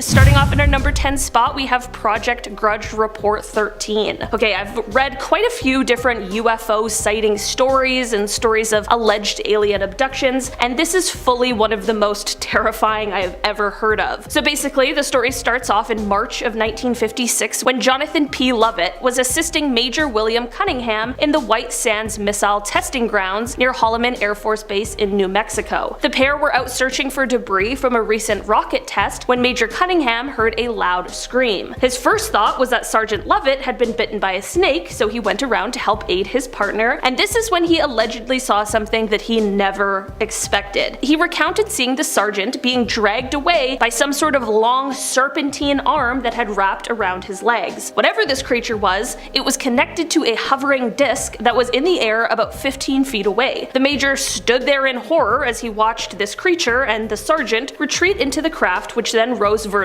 Starting off in our number 10 spot, we have Project Grudge Report 13. Okay, I've read quite a few different UFO sighting stories and stories of alleged alien abductions, and this is fully one of the most terrifying I have ever heard of. So basically, the story starts off in March of 1956 when Jonathan P. Lovett was assisting Major William Cunningham in the White Sands Missile Testing Grounds near Holloman Air Force Base in New Mexico. The pair were out searching for debris from a recent rocket test when Major Cunningham heard a loud scream. His first thought was that Sergeant Lovett had been bitten by a snake, so he went around to help aid his partner, and this is when he allegedly saw something that he never expected. He recounted seeing the sergeant being dragged away by some sort of long serpentine arm that had wrapped around his legs. Whatever this creature was, it was connected to a hovering disc that was in the air about 15 feet away. The major stood there in horror as he watched this creature and the sergeant retreat into the craft, which then rose vertically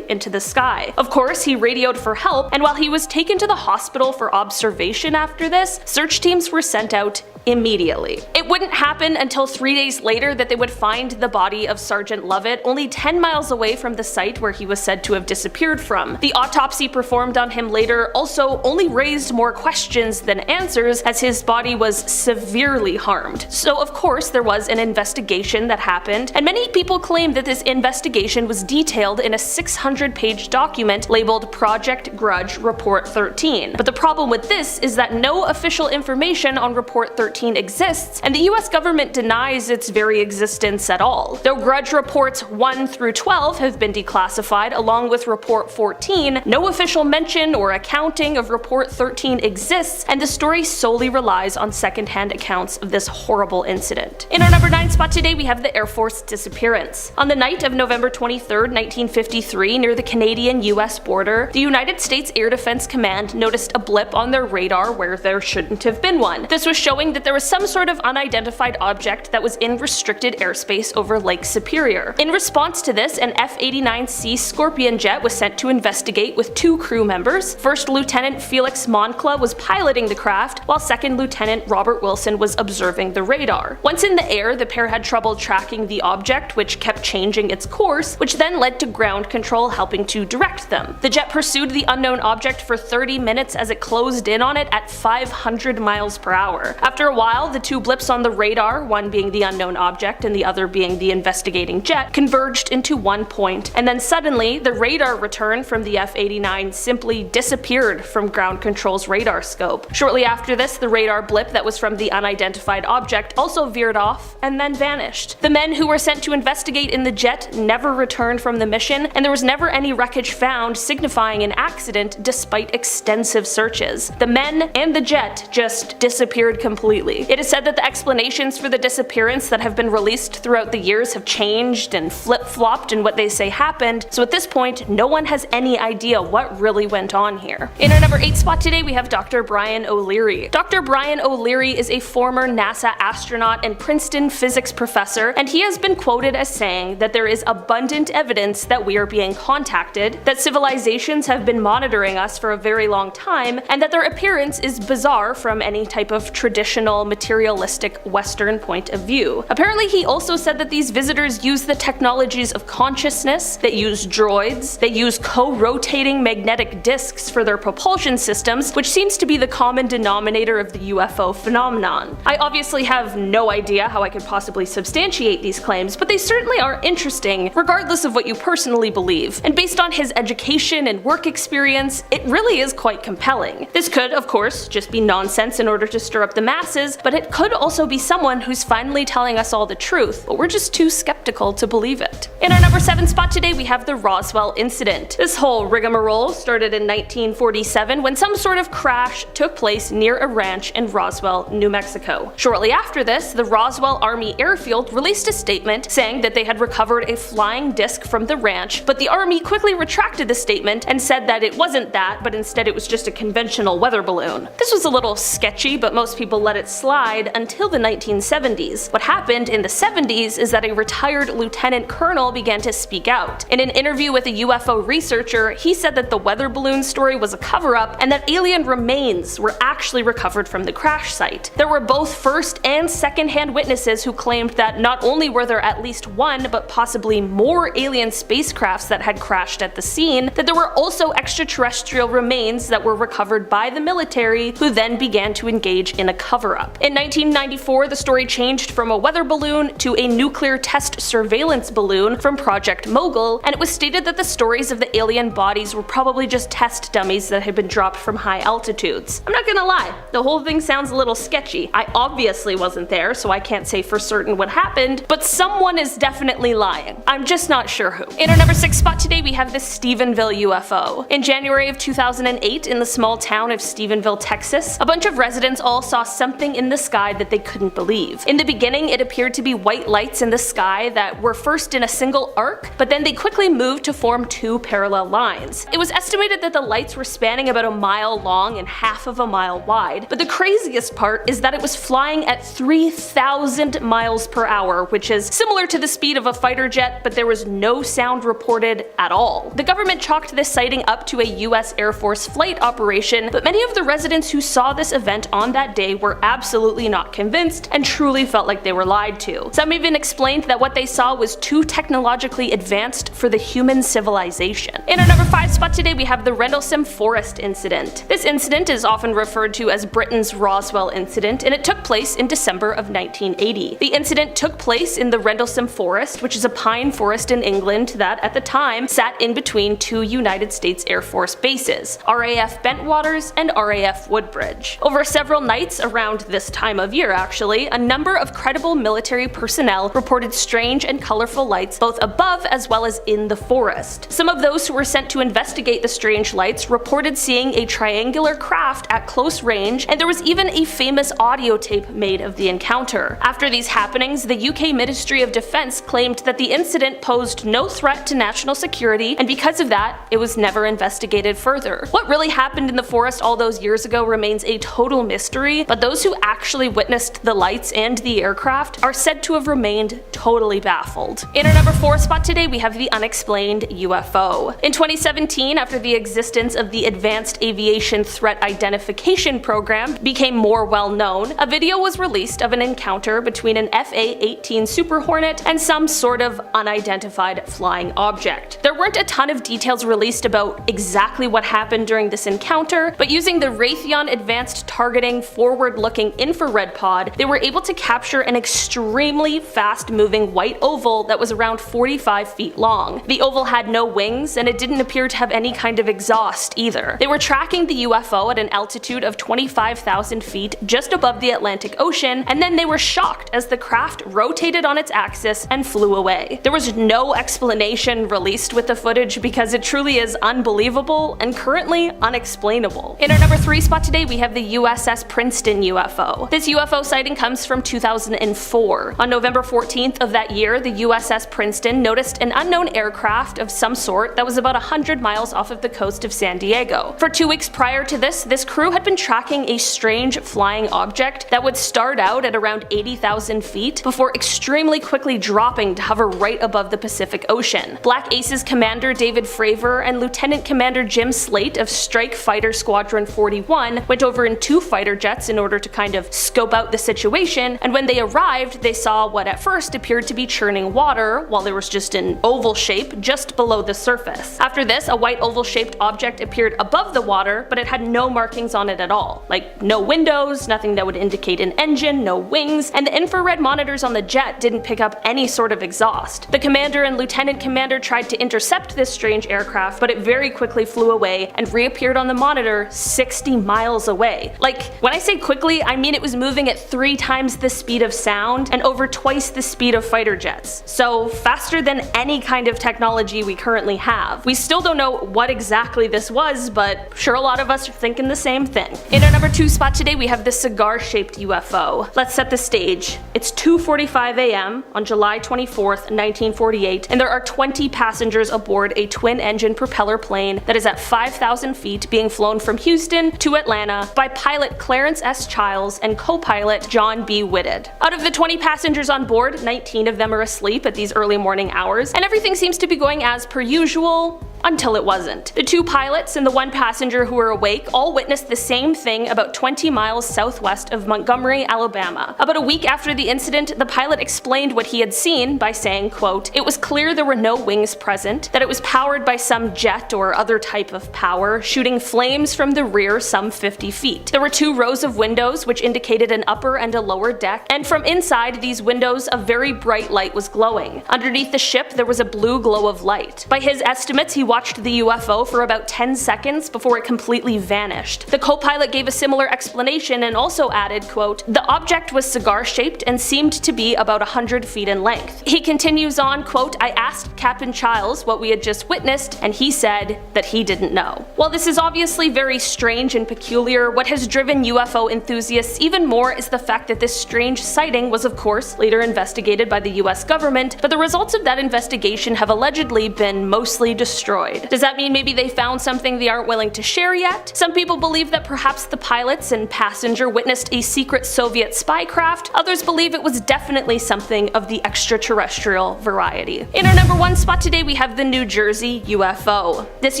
into the sky. Of course, he radioed for help, and while he was taken to the hospital for observation after this, search teams were sent out immediately. It wouldn't happen until 3 days later that they would find the body of Sergeant Lovett only 10 miles away from the site where he was said to have disappeared from. The autopsy performed on him later also only raised more questions than answers, as his body was severely harmed. So of course there was an investigation that happened, and many people claim that this investigation was detailed in a 600-page document labeled Project Grudge Report 13. But the problem with this is that no official information on Report 13 exists, and the US government denies its very existence at all. Though Grudge Reports 1 through 12 have been declassified along with Report 14, no official mention or accounting of Report 13 exists, and the story solely relies on secondhand accounts of this horrible incident. In our number 9 spot today, we have the Air Force disappearance. On the night of November 23, 1953, near the Canadian-US border, the United States Air Defense Command noticed a blip on their radar where there shouldn't have been one. This was showing that there was some sort of unidentified object that was in restricted airspace over Lake Superior. In response to this, an F-89C Scorpion jet was sent to investigate with 2 crew members. First Lieutenant Felix Moncla was piloting the craft, while Second Lieutenant Robert Wilson was observing the radar. Once in the air, the pair had trouble tracking the object, which kept changing its course, which then led to ground control helping to direct them. The jet pursued the unknown object for 30 minutes as it closed in on it at 500 miles per hour. After a while, the 2 blips on the radar, one being the unknown object and the other being the investigating jet, converged into one point, and then suddenly the radar return from the F-89 simply disappeared from ground control's radar scope. Shortly after this, the radar blip that was from the unidentified object also veered off and then vanished. The men who were sent to investigate in the jet never returned from the mission, and there was never any wreckage found signifying an accident despite extensive searches. The men and the jet just disappeared completely. It is said that the explanations for the disappearance that have been released throughout the years have changed and flip-flopped in what they say happened, so at this point, no one has any idea what really went on here. In our number 8 spot today, we have Dr. Brian O'Leary. Dr. Brian O'Leary is a former NASA astronaut and Princeton physics professor, and he has been quoted as saying that there is abundant evidence that we are being contacted, that civilizations have been monitoring us for a very long time, and that their appearance is bizarre from any type of traditional materialistic Western point of view. Apparently, he also said that these visitors use the technologies of consciousness, they use droids, they use co-rotating magnetic discs for their propulsion systems, which seems to be the common denominator of the UFO phenomenon. I obviously have no idea how I could possibly substantiate these claims, but they certainly are interesting, regardless of what you personally believe. And based on his education and work experience, it really is quite compelling. This could, of course, just be nonsense in order to stir up the masses, but it could also be someone who's finally telling us all the truth, but we're just too skeptical to believe it. In our number 7 spot today, we have the Roswell incident. This whole rigmarole started in 1947 when some sort of crash took place near a ranch in Roswell, New Mexico. Shortly after this, the Roswell Army Airfield released a statement saying that they had recovered a flying disc from the ranch, but the Army quickly retracted the statement and said that it wasn't that, but instead it was just a conventional weather balloon. This was a little sketchy, but most people let it its slide until the 1970s. What happened in the 70s is that a retired lieutenant colonel began to speak out. In an interview with a UFO researcher, he said that the weather balloon story was a cover-up and that alien remains were actually recovered from the crash site. There were both first and second-hand witnesses who claimed that not only were there at least one, but possibly more alien spacecrafts that had crashed at the scene, that there were also extraterrestrial remains that were recovered by the military, who then began to engage in a cover-up. In 1994, the story changed from a weather balloon to a nuclear test surveillance balloon from Project Mogul, and it was stated that the stories of the alien bodies were probably just test dummies that had been dropped from high altitudes. I'm not gonna lie, the whole thing sounds a little sketchy. I obviously wasn't there, so I can't say for certain what happened, but someone is definitely lying. I'm just not sure who. In our number 6 spot today, we have the Stephenville UFO. In January of 2008, in the small town of Stephenville, Texas, a bunch of residents all saw something in the sky that they couldn't believe. In the beginning, it appeared to be white lights in the sky that were first in a single arc, but then they quickly moved to form two parallel lines. It was estimated that the lights were spanning about a mile long and half of a mile wide, but the craziest part is that it was flying at 3,000 miles per hour, which is similar to the speed of a fighter jet, but there was no sound reported at all. The government chalked this sighting up to a US Air Force flight operation, but many of the residents who saw this event on that day were absolutely not convinced and truly felt like they were lied to. Some even explained that what they saw was too technologically advanced for the human civilization. In our number 5 spot today, we have the Rendlesham Forest incident. This incident is often referred to as Britain's Roswell incident, and it took place in December of 1980. The incident took place in the Rendlesham Forest, which is a pine forest in England that, at the time, sat in between two United States Air Force bases, RAF Bentwaters and RAF Woodbridge. Over several nights around this time of year, actually, a number of credible military personnel reported strange and colorful lights both above as well as in the forest. Some of those who were sent to investigate the strange lights reported seeing a triangular craft at close range, and there was even a famous audio tape made of the encounter. After these happenings, the UK Ministry of Defence claimed that the incident posed no threat to national security, and because of that, it was never investigated further. What really happened in the forest all those years ago remains a total mystery, but those who actually witnessed the lights and the aircraft are said to have remained totally baffled. In our number 4 spot today, we have the unexplained UFO. In 2017, after the existence of the Advanced Aviation Threat Identification Program became more well known, a video was released of an encounter between an FA-18 Super Hornet and some sort of unidentified flying object. There weren't a ton of details released about exactly what happened during this encounter, but using the Raytheon Advanced Targeting Forward-Looking Infrared Pod, they were able to capture an extremely fast-moving white oval that was around 45 feet long. The oval had no wings, and it didn't appear to have any kind of exhaust either. They were tracking the UFO at an altitude of 25,000 feet just above the Atlantic Ocean, and then they were shocked as the craft rotated on its axis and flew away. There was no explanation released with the footage because it truly is unbelievable and currently unexplainable. In our number 3 spot today, we have the USS Princeton UFO. This UFO sighting comes from 2004. On November 14th of that year, the USS Princeton noticed an unknown aircraft of some sort that was about 100 miles off of the coast of San Diego. For 2 weeks prior to this crew had been tracking a strange flying object that would start out at around 80,000 feet before extremely quickly dropping to hover right above the Pacific Ocean. Black Aces Commander David Fravor and Lieutenant Commander Jim Slate of Strike Fighter Squadron 41 went over in 2 fighter jets in order to kind of scope out the situation, and when they arrived, they saw what at first appeared to be churning water, while there was just an oval shape just below the surface. After this, a white oval-shaped object appeared above the water, but it had no markings on it at all. Like, no windows, nothing that would indicate an engine, no wings, and the infrared monitors on the jet didn't pick up any sort of exhaust. The commander and lieutenant commander tried to intercept this strange aircraft, but it very quickly flew away and reappeared on the monitor 60 miles away. Like, when I say quickly, I mean it was moving at 3 times the speed of sound and over twice the speed of fighter jets. So faster than any kind of technology we currently have. We still don't know what exactly this was, but sure a lot of us are thinking the same thing. In our number 2 spot today, we have the cigar-shaped UFO. Let's set the stage. It's 2:45 a.m. on July 24th, 1948, and there are 20 passengers aboard a twin-engine propeller plane that is at 5,000 feet being flown from Houston to Atlanta by pilot Clarence S. Childs Childs and co-pilot John B. Whitted. Out of the 20 passengers on board, 19 of them are asleep at these early morning hours, and everything seems to be going as per usual, until it wasn't. The 2 pilots and the 1 passenger who were awake all witnessed the same thing about 20 miles southwest of Montgomery, Alabama. About a week after the incident, the pilot explained what he had seen by saying, quote, "It was clear there were no wings present, that it was powered by some jet or other type of power, shooting flames from the rear some 50 feet. There were 2 rows of windows which indicated an upper and a lower deck, and from inside these windows a very bright light was glowing. Underneath the ship there was a blue glow of light. By his estimates, he watched the UFO for about 10 seconds before it completely vanished." The co-pilot gave a similar explanation and also added, quote, "The object was cigar-shaped and seemed to be about 100 feet in length." He continues on, quote, "I asked Captain Childs what we had just witnessed, and he said that he didn't know." While this is obviously very strange and peculiar, what has driven UFO enthusiasts even more is the fact that this strange sighting was of course later investigated by the US government, but the results of that investigation have allegedly been mostly destroyed. Does that mean maybe they found something they aren't willing to share yet? Some people believe that perhaps the pilots and passenger witnessed a secret Soviet spy craft, others believe it was definitely something of the extraterrestrial variety. In our number 1 spot today we have the New Jersey UFO. This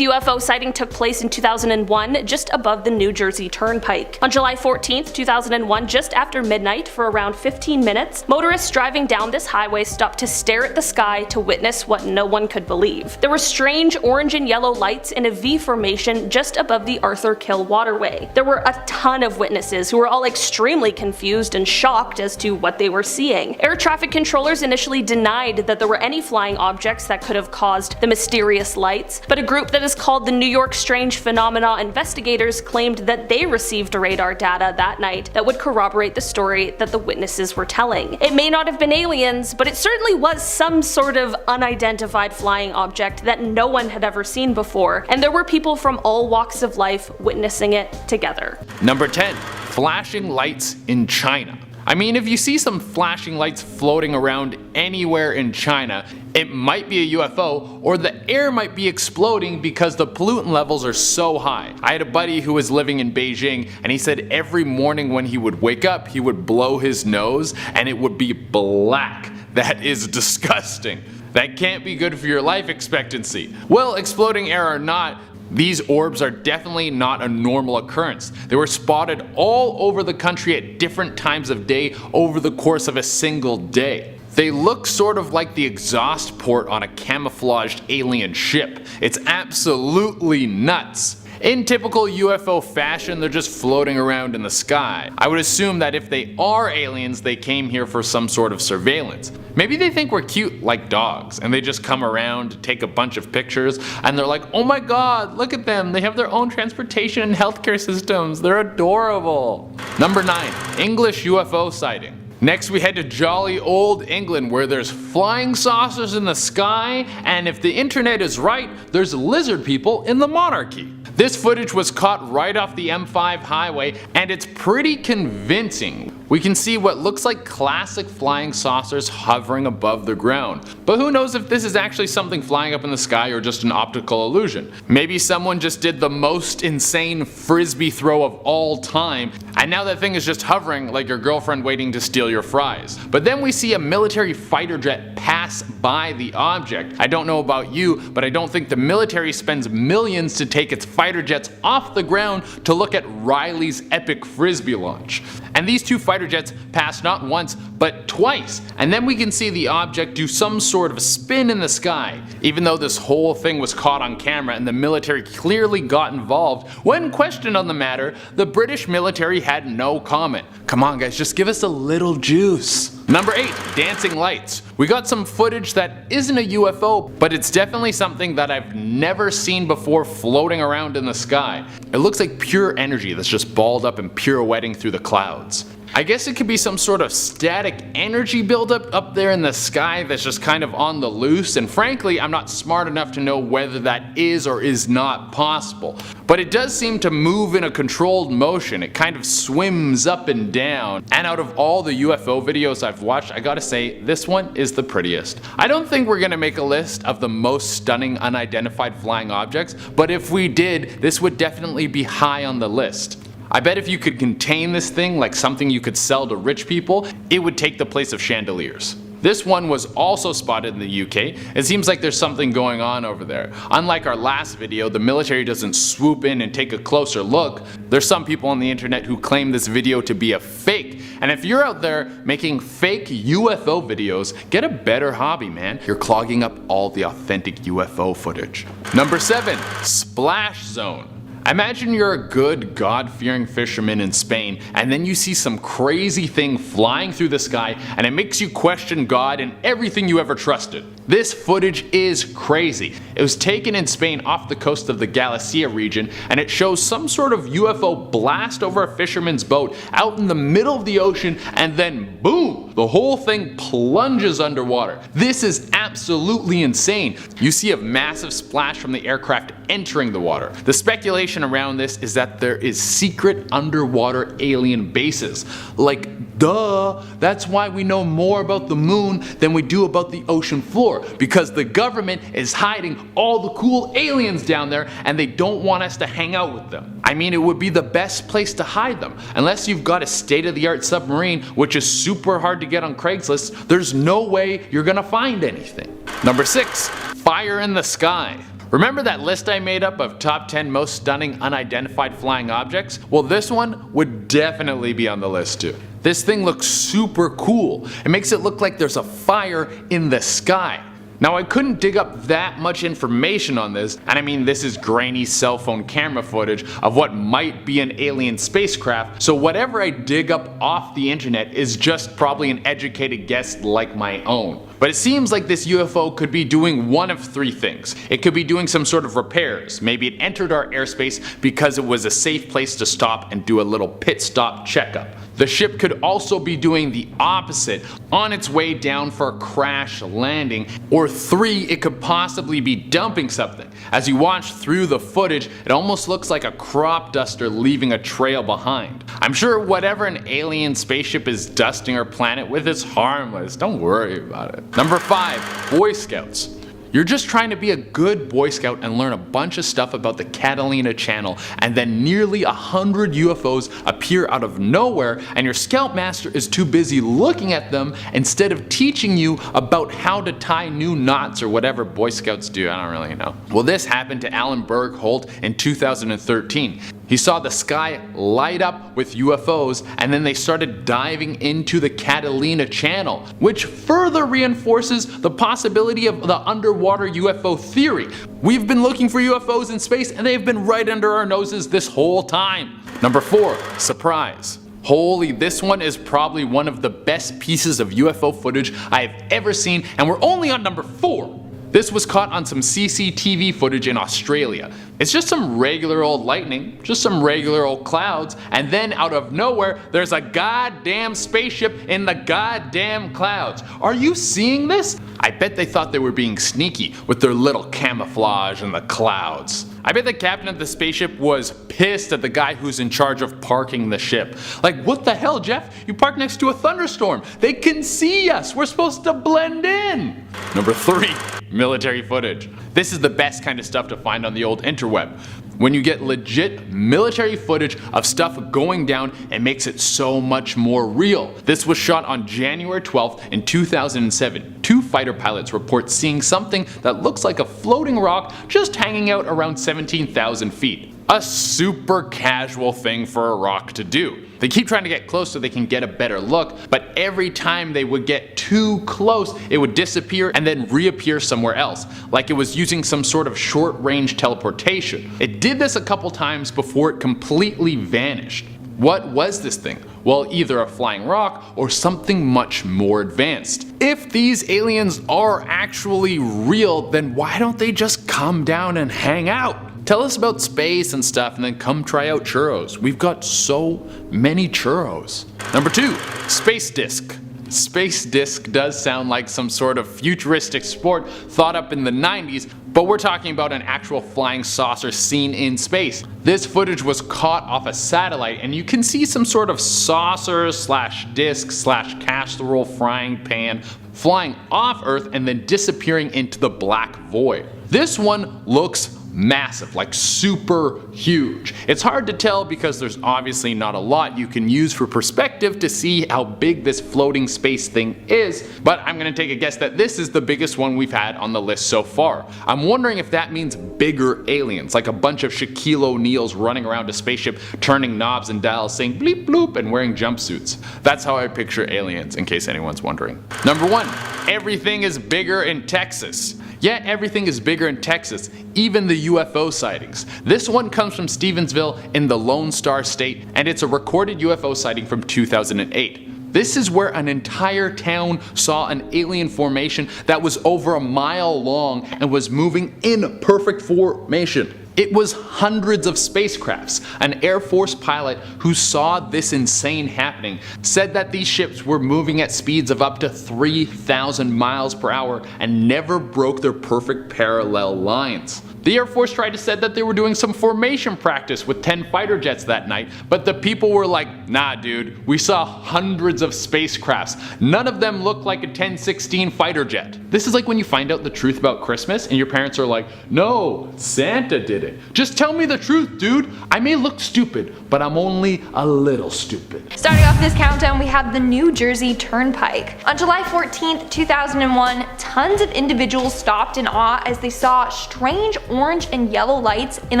UFO sighting took place in 2001 just above the New Jersey Turnpike. On July 14th, 2001, just after midnight for around 15 minutes, motorists driving down this highway stopped to stare at the sky to witness what no one could believe. There were strange orange and yellow lights in a V formation just above the Arthur Kill waterway. There were a ton of witnesses who were all extremely confused and shocked as to what they were seeing. Air traffic controllers initially denied that there were any flying objects that could have caused the mysterious lights, but a group that is called the New York Strange Phenomena Investigators claimed that they received radar data that night that would corroborate the story that the witnesses were telling. It may not have been aliens, but it certainly was some sort of unidentified flying object that no one had ever seen before, and there were people from all walks of life witnessing it together. Number 10. Flashing lights in China. I mean, if you see some flashing lights floating around anywhere in China, it might be a UFO, or the air might be exploding because the pollutant levels are so high. I had a buddy who was living in Beijing, and he said every morning when he would wake up, he would blow his nose and it would be black. That is disgusting. That can't be good for your life expectancy. Well, exploding air or not, these orbs are definitely not a normal occurrence. They were spotted all over the country at different times of day over the course of a single day. They look sort of like the exhaust port on a camouflaged alien ship. It's absolutely nuts. In typical UFO fashion, they're just floating around in the sky. I would assume that if they are aliens, they came here for some sort of surveillance. Maybe they think we're cute like dogs, and they just come around, take a bunch of pictures, and they're like, oh my god, look at them, they have their own transportation and healthcare systems, they're adorable. Number 9. English UFO sighting. Next we head to jolly old England, where there's flying saucers in the sky, and if the internet is right, there's lizard people in the monarchy. This footage was caught right off the M5 highway, and it's pretty convincing. We can see what looks like classic flying saucers hovering above the ground. But who knows if this is actually something flying up in the sky or just an optical illusion. Maybe someone just did the most insane frisbee throw of all time, and now that thing is just hovering like your girlfriend waiting to steal your fries. But then we see a military fighter jet pass by the object. I don't know about you, but I don't think the military spends millions to take its fighter jets off the ground to look at Riley's epic frisbee launch. And these 2 fighter jets passed not once, but twice, and then we can see the object do some sort of spin in the sky. Even though this whole thing was caught on camera and the military clearly got involved, when questioned on the matter, the British military had no comment. Come on guys, just give us a little juice. Number 8. Dancing lights. We got some footage that isn't a UFO, but it's definitely something that I've never seen before floating around in the sky. It looks like pure energy that's just balled up and pirouetting through the clouds. I guess it could be some sort of static energy buildup up there in the sky that's just kind of on the loose, and frankly I'm not smart enough to know whether that is or is not possible. But it does seem to move in a controlled motion. It kind of swims up and down, and out of all the UFO videos I've watched, I gotta say this one is the prettiest. I don't think we're gonna make a list of the most stunning unidentified flying objects, but if we did, this would definitely be high on the list. I bet if you could contain this thing like something you could sell to rich people, it would take the place of chandeliers. This one was also spotted in the UK. It seems like there's something going on over there. Unlike our last video, the military doesn't swoop in and take a closer look. There's some people on the internet who claim this video to be a fake. And if you're out there making fake UFO videos, get a better hobby, man. You're clogging up all the authentic UFO footage. Number 7. Splash Zone. Imagine you're a good, God-fearing fisherman in Spain, and then you see some crazy thing flying through the sky, and it makes you question God and everything you ever trusted. This footage is crazy. It was taken in Spain off the coast of the Galicia region, and it shows some sort of UFO blast over a fisherman's boat out in the middle of the ocean, and then boom! The whole thing plunges underwater. This is absolutely insane. You see a massive splash from the aircraft entering the water. The speculation around this is that there is secret underwater alien bases. Like, duh, that's why we know more about the moon than we do about the ocean floor, because the government is hiding all the cool aliens down there and they don't want us to hang out with them. I mean, it would be the best place to hide them. Unless you've got a state-of-the-art submarine, which is super hard to get on Craigslist, there's no way you're gonna find anything. Number 6. Fire in the sky. Remember that list I made up of top 10 most stunning unidentified flying objects? Well, this one would definitely be on the list too. This thing looks super cool. It makes it look like there's a fire in the sky. Now, I couldn't dig up that much information on this, and I mean this is grainy cell phone camera footage of what might be an alien spacecraft, so whatever I dig up off the internet is just probably an educated guess like my own. But it seems like this UFO could be doing one of 3 things. It could be doing some sort of repairs. Maybe it entered our airspace because it was a safe place to stop and do a little pit stop checkup. The ship could also be doing the opposite, on its way down for a crash landing. Or 3, it could possibly be dumping something. As you watch through the footage, it almost looks like a crop duster leaving a trail behind. I'm sure whatever an alien spaceship is dusting our planet with is harmless, don't worry about it. Number 5. Boy Scouts. You're just trying to be a good Boy Scout and learn a bunch of stuff about the Catalina Channel, and then nearly 100 UFOs appear out of nowhere and your Scoutmaster is too busy looking at them instead of teaching you about how to tie new knots or whatever Boy Scouts do, I don't really know. Well, this happened to Alan Berg-Holt in 2013. He saw the sky light up with UFOs, and then they started diving into the Catalina Channel, which further reinforces the possibility of the underwater UFO theory. We've been looking for UFOs in space and they've been right under our noses this whole time. Number 4. Surprise. Holy, this one is probably one of the best pieces of UFO footage I've ever seen, and we're only on number 4. This was caught on some CCTV footage in Australia. It's just some regular old lightning, just some regular old clouds, and then out of nowhere, there's a goddamn spaceship in the goddamn clouds. Are you seeing this? I bet they thought they were being sneaky with their little camouflage in the clouds. I bet the captain of the spaceship was pissed at the guy who's in charge of parking the ship. Like, what the hell, Jeff? You parked next to a thunderstorm. They can see us. We're supposed to blend in. Number 3. Military footage. This is the best kind of stuff to find on the old interweb. When you get legit military footage of stuff going down, it makes it so much more real. This was shot on January 12th in 2007. 2 fighter pilots report seeing something that looks like a floating rock just hanging out around 17,000 feet. A super casual thing for a rock to do. They keep trying to get close so they can get a better look, but every time they would get too close, it would disappear and then reappear somewhere else, like it was using some sort of short-range teleportation. It did this a couple times before it completely vanished. What was this thing? Well, either a flying rock or something much more advanced. If these aliens are actually real, then why don't they just come down and hang out? Tell us about space and stuff and then come try out churros. We've got so many churros. Number 2. Space disc. Space disc does sound like some sort of futuristic sport thought up in the 90s, but we're talking about an actual flying saucer seen in space. This footage was caught off a satellite and you can see some sort of saucer slash disc slash casserole frying pan flying off Earth and then disappearing into the black void. This one looks massive, like super huge. It's hard to tell because there's obviously not a lot you can use for perspective to see how big this floating space thing is, but I'm gonna take a guess that this is the biggest one we've had on the list so far. I'm wondering if that means bigger aliens, like a bunch of Shaquille O'Neals running around a spaceship, turning knobs and dials, saying bleep bloop and wearing jumpsuits. That's how I picture aliens, in case anyone's wondering. Number 1. Everything is bigger in Texas. Yeah, everything is bigger in Texas, even the UFO sightings. This one comes from Stevensville in the Lone Star State, and it's a recorded UFO sighting from 2008. This is where an entire town saw an alien formation that was over a mile long and was moving in perfect formation. It was hundreds of spacecrafts. An Air Force pilot who saw this insane happening said that these ships were moving at speeds of up to 3,000 miles per hour and never broke their perfect parallel lines. The Air Force tried to say that they were doing some formation practice with 10 fighter jets that night, but the people were like, nah dude, we saw hundreds of spacecrafts. None of them looked like a 10-16 fighter jet. This is like when you find out the truth about Christmas and your parents are like, no, Santa did it. Just tell me the truth, dude. I may look stupid, but I'm only a little stupid. Starting off this countdown, we have the New Jersey Turnpike. On July 14th, 2001, tons of individuals stopped in awe as they saw strange orange and yellow lights in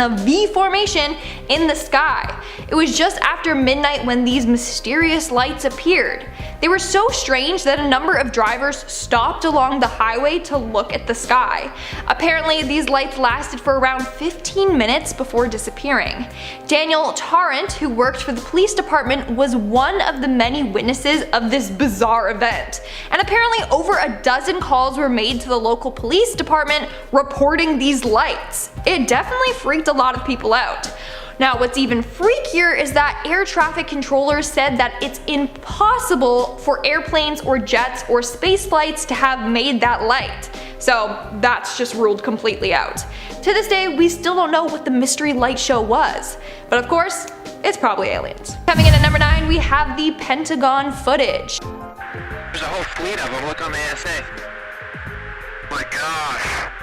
a V formation in the sky. It was just after midnight when these mysterious lights appeared. They were so strange that a number of drivers stopped along the highway to look at the sky. Apparently, these lights lasted for around 15 minutes before disappearing. Daniel Tarrant, who worked for the police department, was one of the many witnesses of this bizarre event. And apparently over a dozen calls were made to the local police department reporting these lights. It definitely freaked a lot of people out. Now, what's even freakier is that air traffic controllers said that it's impossible for airplanes or jets or space flights to have made that light. So that's just ruled completely out. To this day, we still don't know what the mystery light show was. But of course, it's probably aliens. Coming in at number 9, we have the Pentagon footage. There's a whole fleet of them. Look on the ASA. Oh my gosh.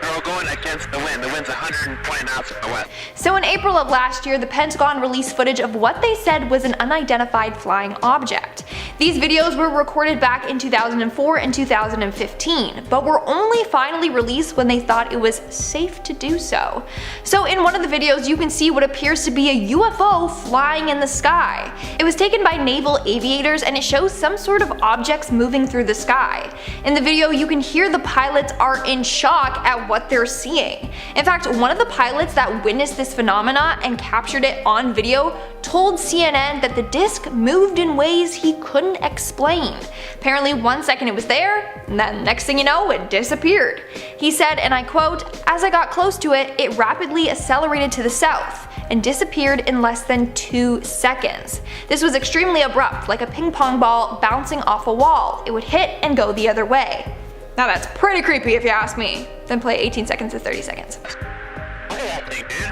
They're all going against the wind. The wind's 120 knots from the west. So in April of last year, the Pentagon released footage of what they said was an unidentified flying object. These videos were recorded back in 2004 and 2015, but were only finally released when they thought it was safe to do so. So in one of the videos, you can see what appears to be a UFO flying in the sky. It was taken by naval aviators and it shows some sort of objects moving through the sky. In the video, you can hear the pilots are in shock at what they're seeing. In fact, one of the pilots that witnessed this phenomena and captured it on video told CNN that the disc moved in ways he couldn't explain. Apparently 1 second it was there, and then next thing you know, it disappeared. He said, and I quote, "As I got close to it, it rapidly accelerated to the south and disappeared in less than 2 seconds. This was extremely abrupt, like a ping pong ball bouncing off a wall. It would hit and go the other way." Now that's pretty creepy if you ask me. Then play 18 seconds to 30 seconds. Look at that thing, dude.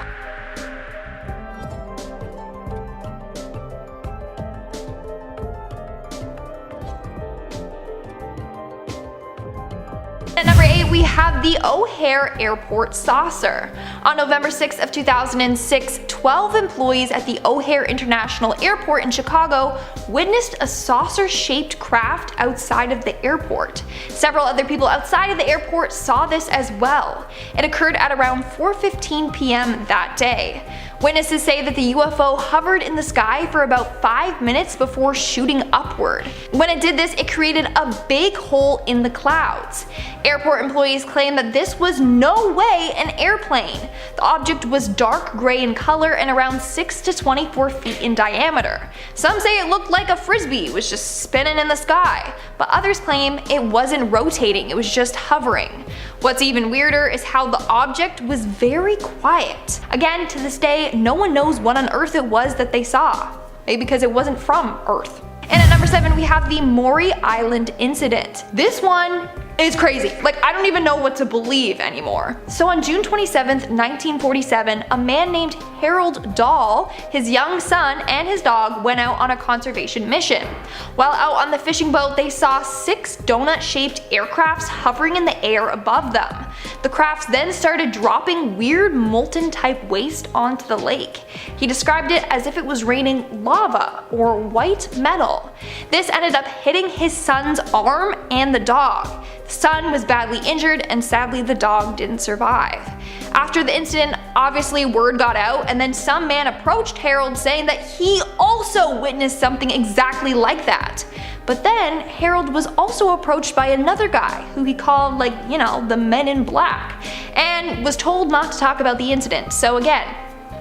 At number 8, we have the O'Hare Airport saucer. On November 6th of 2006, 12 employees at the O'Hare International Airport in Chicago witnessed a saucer-shaped craft outside of the airport. Several other people outside of the airport saw this as well. It occurred at around 4:15 p.m. that day. Witnesses say that the UFO hovered in the sky for about 5 minutes before shooting upward. When it did this, it created a big hole in the clouds. Airport employees claim that this was no way an airplane. The object was dark gray in color and around 6 to 24 feet in diameter. Some say it looked like a frisbee, it was just spinning in the sky, but others claim it wasn't rotating, it was just hovering. What's even weirder is how the object was very quiet. Again, to this day, no one knows what on earth it was that they saw. Maybe because it wasn't from Earth. And at number 7, we have the Maury Island incident. This one is crazy. Like, I don't even know what to believe anymore. So on June 27th, 1947, a man named Harold Dahl, his young son, and his dog went out on a conservation mission. While out on the fishing boat, they saw 6 donut-shaped aircrafts hovering in the air above them. The craft then started dropping weird molten type waste onto the lake. He described it as if it was raining lava or white metal. This ended up hitting his son's arm and the dog. The son was badly injured, and sadly the dog didn't survive. After the incident, obviously word got out, and then some man approached Harold saying that he also witnessed something exactly like that. But then Harold was also approached by another guy who he called, the Men in Black, and was told not to talk about the incident. So again,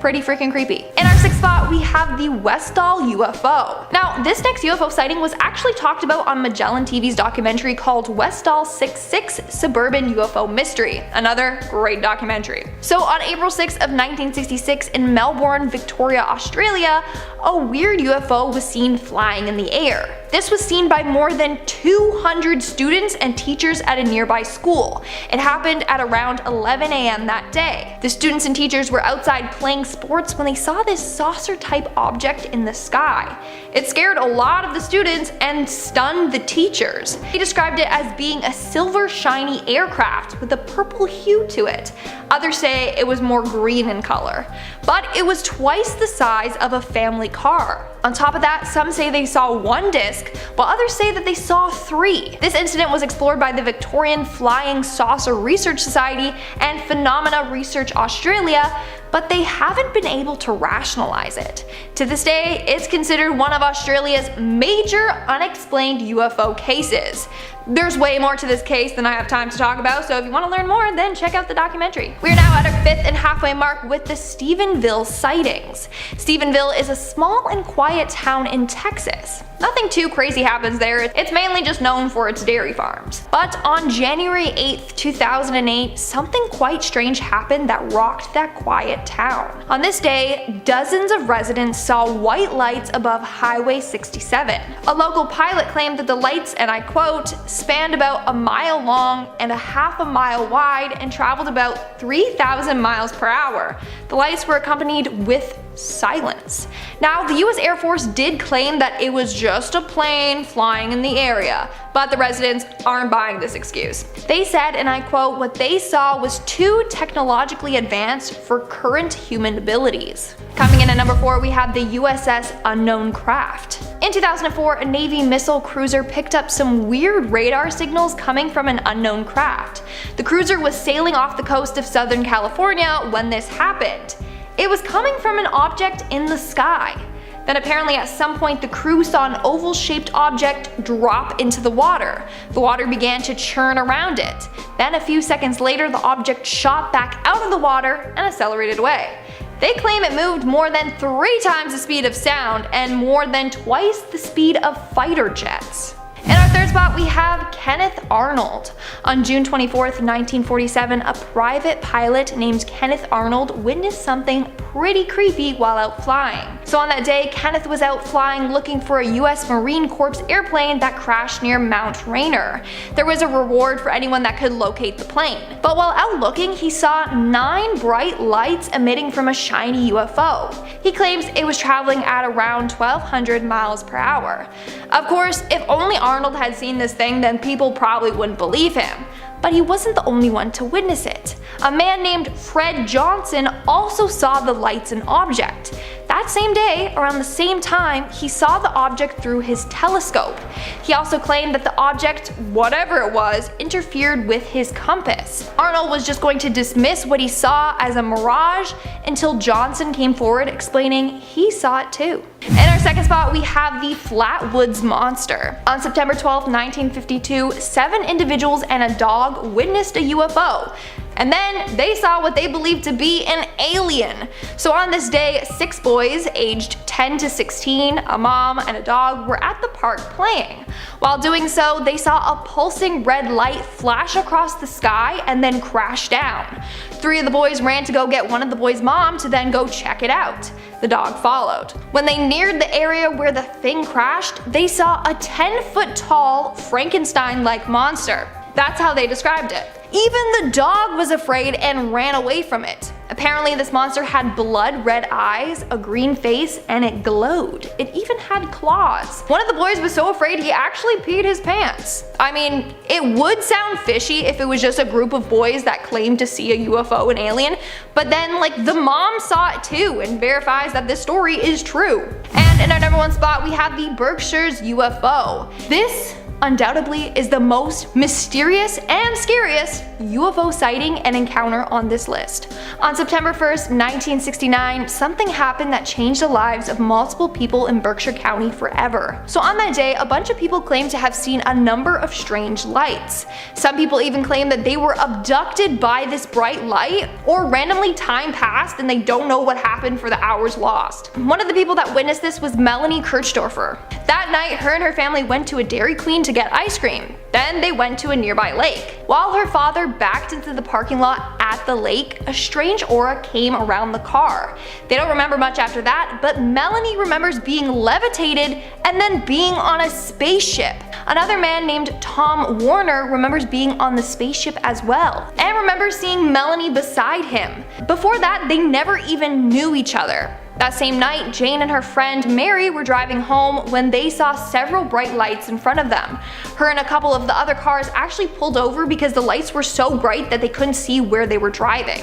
pretty freaking creepy. In our sixth spot, we have the Westall UFO. Now, this next UFO sighting was actually talked about on Magellan TV's documentary called Westall 66 Suburban UFO Mystery, another great documentary. So on April 6 of 1966 in Melbourne, Victoria, Australia, a weird UFO was seen flying in the air. This was seen by more than 200 students and teachers at a nearby school. It happened at around 11 a.m. that day. The students and teachers were outside playing sports when they saw this saucer-type object in the sky. It scared a lot of the students and stunned the teachers. They described it as being a silver shiny aircraft with a purple hue to it. Others say it was more green in color. But it was twice the size of a family car. On top of that, some say they saw one disc, while others say that they saw 3. This incident was explored by the Victorian Flying Saucer Research Society and Phenomena Research Australia, but they haven't been able to rationalize it. To this day, it's considered one of Australia's major unexplained UFO cases. There's way more to this case than I have time to talk about, so if you want to learn more, then check out the documentary. We are now at our 5th and halfway mark with the Stephenville sightings. Stephenville is a small and quiet town in Texas. Nothing too crazy happens there, it's mainly just known for its dairy farms. But on January 8th, 2008, something quite strange happened that rocked that quiet town. On this day, dozens of residents saw white lights above Highway 67. A local pilot claimed that the lights, and I quote, spanned about a mile long and a half a mile wide and traveled about 3,000 miles per hour. The lights were accompanied with silence. Now, the US Air Force did claim that it was just a plane flying in the area, but the residents aren't buying this excuse. They said, and I quote, what they saw was too technologically advanced for current human abilities. Coming in at number 4, we have the USS Unknown Craft. In 2004, a Navy missile cruiser picked up some weird radar signals coming from an unknown craft. The cruiser was sailing off the coast of Southern California when this happened. It was coming from an object in the sky. Then apparently at some point the crew saw an oval-shaped object drop into the water. The water began to churn around it. Then a few seconds later the object shot back out of the water and accelerated away. They claim it moved more than 3 times the speed of sound and more than twice the speed of fighter jets. In our 3rd spot, we have Kenneth Arnold. On June 24th, 1947, a private pilot named Kenneth Arnold witnessed something pretty creepy while out flying. So on that day, Kenneth was out flying looking for a US Marine Corps airplane that crashed near Mount Rainier. There was a reward for anyone that could locate the plane. But while out looking, he saw 9 bright lights emitting from a shiny UFO. He claims it was traveling at around 1,200 miles per hour. Of course, if only Arnold had seen this thing, then people probably wouldn't believe him. But he wasn't the only one to witness it. A man named Fred Johnson also saw the lights and object. That same day, around the same time, he saw the object through his telescope. He also claimed that the object, whatever it was, interfered with his compass. Arnold was just going to dismiss what he saw as a mirage until Johnson came forward explaining he saw it too. In our 2nd spot, we have the Flatwoods Monster. On September 12, 1952, 7 individuals and a dog witnessed a UFO. And then they saw what they believed to be an alien. So on this day, 6 boys aged 10 to 16, a mom and a dog were at the park playing. While doing so, they saw a pulsing red light flash across the sky and then crash down. 3 of the boys ran to go get one of the boys' mom to then go check it out. The dog followed. When they neared the area where the thing crashed, they saw a 10-foot tall Frankenstein-like monster. That's how they described it. Even the dog was afraid and ran away from it. Apparently this monster had blood red eyes, a green face, and it glowed. It even had claws. One of the boys was so afraid he actually peed his pants. I mean, it would sound fishy if it was just a group of boys that claimed to see a UFO and alien, but then like the mom saw it too and verifies that this story is true. And in our number 1 spot we have the Berkshire's UFO. This undoubtedly is the most mysterious and scariest UFO sighting and encounter on this list. On September 1st, 1969, something happened that changed the lives of multiple people in Berkshire County forever. So on that day, a bunch of people claimed to have seen a number of strange lights. Some people even claim that they were abducted by this bright light, or randomly time passed and they don't know what happened for the hours lost. One of the people that witnessed this was Melanie Kirchdorfer. That night, her and her family went to a Dairy Queen to get ice cream. Then they went to a nearby lake. While her father backed into the parking lot at the lake, a strange aura came around the car. They don't remember much after that, but Melanie remembers being levitated and then being on a spaceship. Another man named Tom Warner remembers being on the spaceship as well, and remembers seeing Melanie beside him. Before that, they never even knew each other. That same night, Jane and her friend Mary were driving home when they saw several bright lights in front of them. Her and a couple of the other cars actually pulled over because the lights were so bright that they couldn't see where they were driving.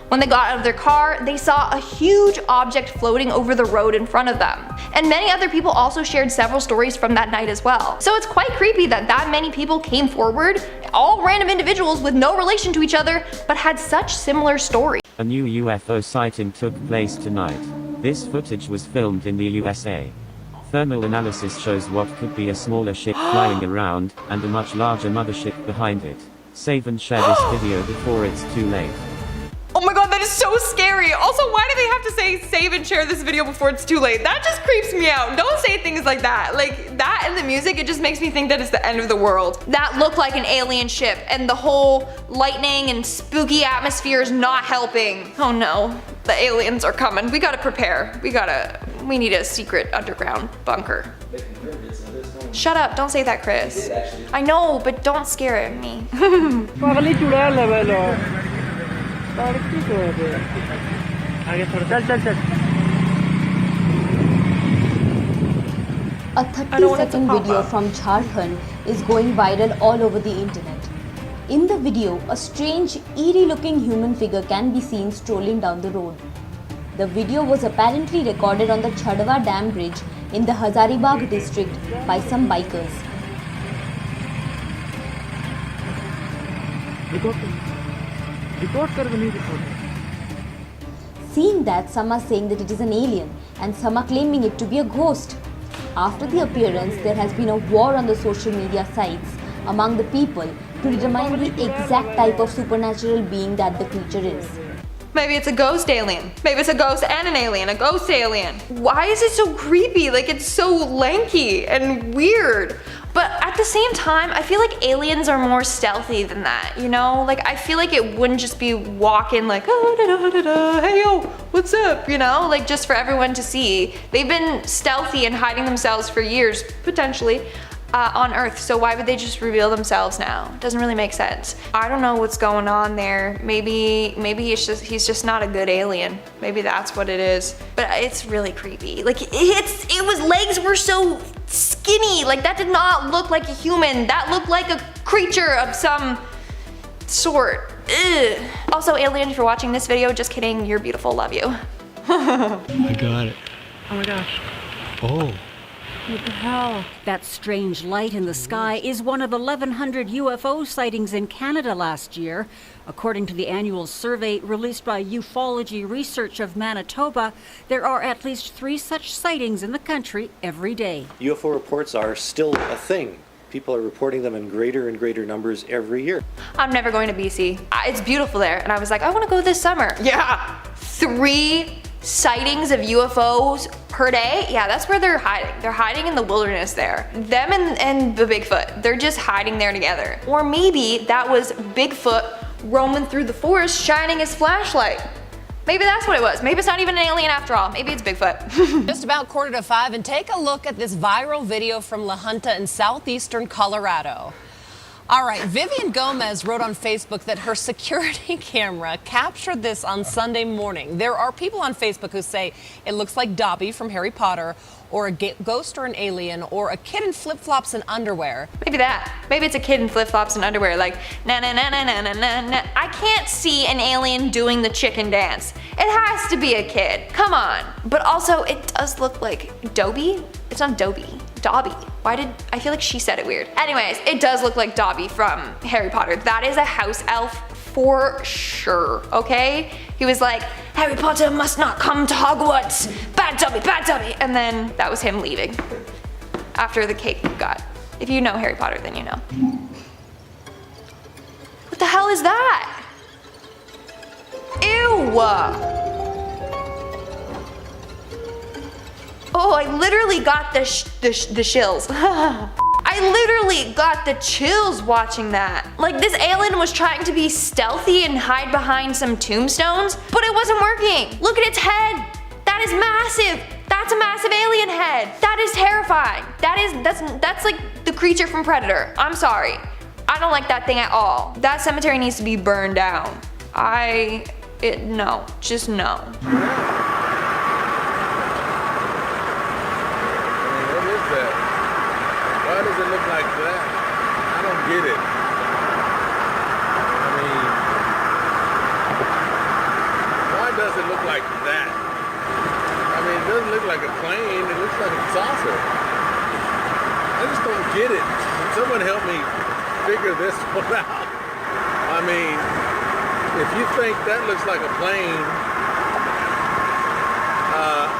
When they got out of their car, they saw a huge object floating over the road in front of them. And many other people also shared several stories from that night as well. So it's quite creepy that many people came forward, all random individuals with no relation to each other, but had such similar stories. A new UFO sighting took place tonight. This footage was filmed in the USA. Thermal analysis shows what could be a smaller ship flying around, and a much larger mothership behind it. Save and share this video before it's too late. Oh my god, that is so scary. Also, why do they have to say save and share this video before it's too late? That just creeps me out. Don't say things like that. Like that and the music, it just makes me think that it's the end of the world. That looked like an alien ship, and the whole lightning and spooky atmosphere is not helping. Oh no, the aliens are coming. We gotta prepare. We need a secret underground bunker. Shut up, don't say that, Chris. I know, but don't scare me. A 30-second video from Jharkhand is going viral all over the internet. In the video, a strange, eerie-looking human figure can be seen strolling down the road. The video was apparently recorded on the Chhadwa Dam Bridge in the Hazaribagh district by some bikers. Seeing that, some are saying that it is an alien and some are claiming it to be a ghost. After the appearance, there has been a war on the social media sites among the people to determine the exact type of supernatural being that the creature is. Maybe it's a ghost alien. Maybe it's a ghost and an alien, a ghost alien. Why is it so creepy? Like it's so lanky and weird. But at the same time, I feel like aliens are more stealthy than that, you know? Like I feel like it wouldn't just be walking like, oh, da, da, da, da, hey yo, what's up, you know? Like just for everyone to see. They've been stealthy and hiding themselves for years, potentially, on Earth, so why would they just reveal themselves now? Doesn't really make sense. I don't know what's going on there. Maybe he's just not a good alien. Maybe that's what it is. But it's really creepy. Like legs were so skinny. Like that did not look like a human. That looked like a creature of some sort. Ugh. Also, alien, if you're watching this video, just kidding. You're beautiful. Love you. I got it. Oh my gosh. Oh. What the hell? That strange light in the sky is one of 1,100 UFO sightings in Canada last year. According to the annual survey released by Ufology Research of Manitoba, there are at least 3 such sightings in the country every day. UFO reports are still a thing. People are reporting them in greater and greater numbers every year. I'm never going to BC. It's beautiful there, and I was like, I want to go this summer. Yeah, 3 sightings of UFOs per day. Yeah, that's where they're hiding. They're hiding in the wilderness there. Them and the Bigfoot, they're just hiding there together. Or maybe that was Bigfoot roaming through the forest shining his flashlight. Maybe that's what it was. Maybe it's not even an alien after all. Maybe it's Bigfoot. Just about 4:45, and take a look at this viral video from La Junta in southeastern Colorado. All right, Vivian Gomez wrote on Facebook that her security camera captured this on Sunday morning. There are people on Facebook who say it looks like Dobby from Harry Potter, or a ghost or an alien, or a kid in flip-flops and underwear. Maybe that. Maybe it's a kid in flip-flops and underwear, like na na na na na na na na. I can't see an alien doing the chicken dance. It has to be a kid. Come on. But also, it does look like Dobby. It's not Dobby. Dobby. I feel like she said it weird. Anyways, it does look like Dobby from Harry Potter. That is a house elf for sure, okay? He was like, Harry Potter must not come to Hogwarts. Bad Dobby, bad Dobby. And then that was him leaving after the cake got. If you know Harry Potter, then you know. What the hell is that? Ew. Oh, I literally got the shills. I literally got the chills watching that. Like, this alien was trying to be stealthy and hide behind some tombstones, but it wasn't working. Look at its head. That is massive. That's a massive alien head. That is terrifying. That's like the creature from Predator. I'm sorry. I don't like that thing at all. That cemetery needs to be burned down. No, just no. Why does it look like that? I don't get it. I mean, why does it look like that? I mean, it doesn't look like a plane, it looks like a saucer. I just don't get it. Can someone help me figure this one out? I mean, if you think that looks like a plane,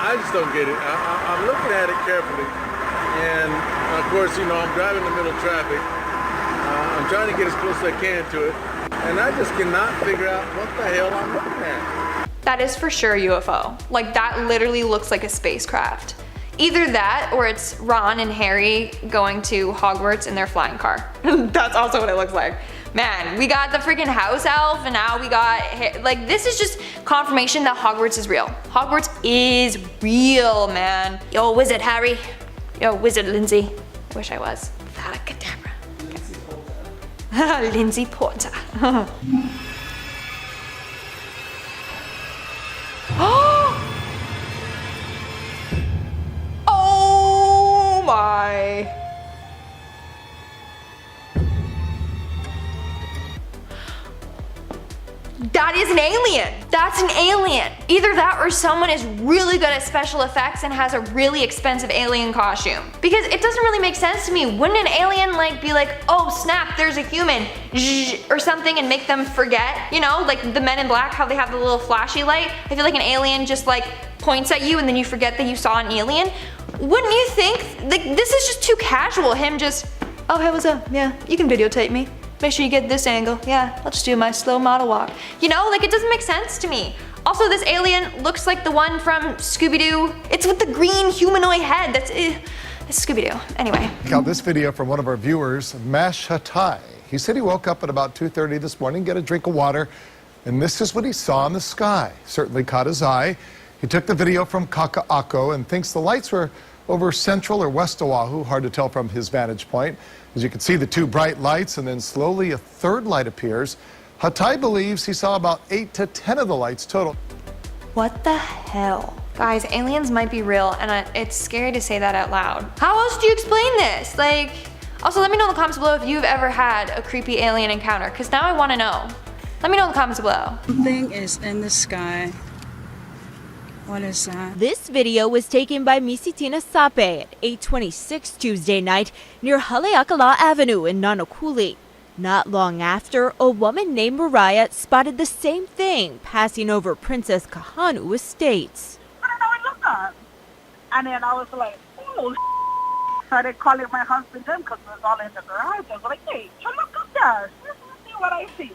I just don't get it. I'm looking at it carefully. And of course, you know, I'm driving in the middle of traffic. I'm trying to get as close as I can to it. And I just cannot figure out what the hell I'm looking at. That is for sure UFO. Like, that literally looks like a spacecraft. Either that, or it's Ron and Harry going to Hogwarts in their flying car. That's also what it looks like. Man, we got the freaking house elf, and now we got, like, this is just confirmation that Hogwarts is real. Hogwarts is real, man. Yo, wizard Harry. Yo, wizard Lindsay. I wish I was. Cadabra. Lindsay Porter. Oh my. That is an alien. That's an alien. Either that or someone is really good at special effects and has a really expensive alien costume. Because it doesn't really make sense to me. Wouldn't an alien like be like, oh snap, there's a human, or something, and make them forget? You know, like the Men in Black, how they have the little flashy light. I feel like an alien just like points at you and then you forget that you saw an alien. Wouldn't you think, like, this is just too casual, him just, oh hey, what's up? Yeah, you can videotape me. Make sure you get this angle. Yeah, I'll just do my slow model walk. You know, like, it doesn't make sense to me. Also, this alien looks like the one from Scooby-Doo. It's with the green humanoid head. It's Scooby-Doo. Anyway. Check out this video from one of our viewers, Mash Hatai. He said he woke up at about 2:30 this morning, get a drink of water, and this is what he saw in the sky. Certainly caught his eye. He took the video from Kaka'ako and thinks the lights were over Central or West Oahu, hard to tell from his vantage point. As you can see, the two bright lights, and then slowly a third light appears. Hatai believes he saw about 8 to 10 of the lights total. What the hell? Guys, aliens might be real, and it's scary to say that out loud. How else do you explain this? Like, also let me know in the comments below if you've ever had a creepy alien encounter, because now I want to know. Let me know in the comments below. Something is in the sky. What is that? This video was taken by Misitina Sape at 8:26 Tuesday night near Haleakala Avenue in Nanakuli. Not long after, a woman named Mariah spotted the same thing passing over Princess Kahanu Estates. I don't know what it looked like. And then I was like, oh, started calling my husband in because it was all in the garage. I was like, hey, look up there. See what I see.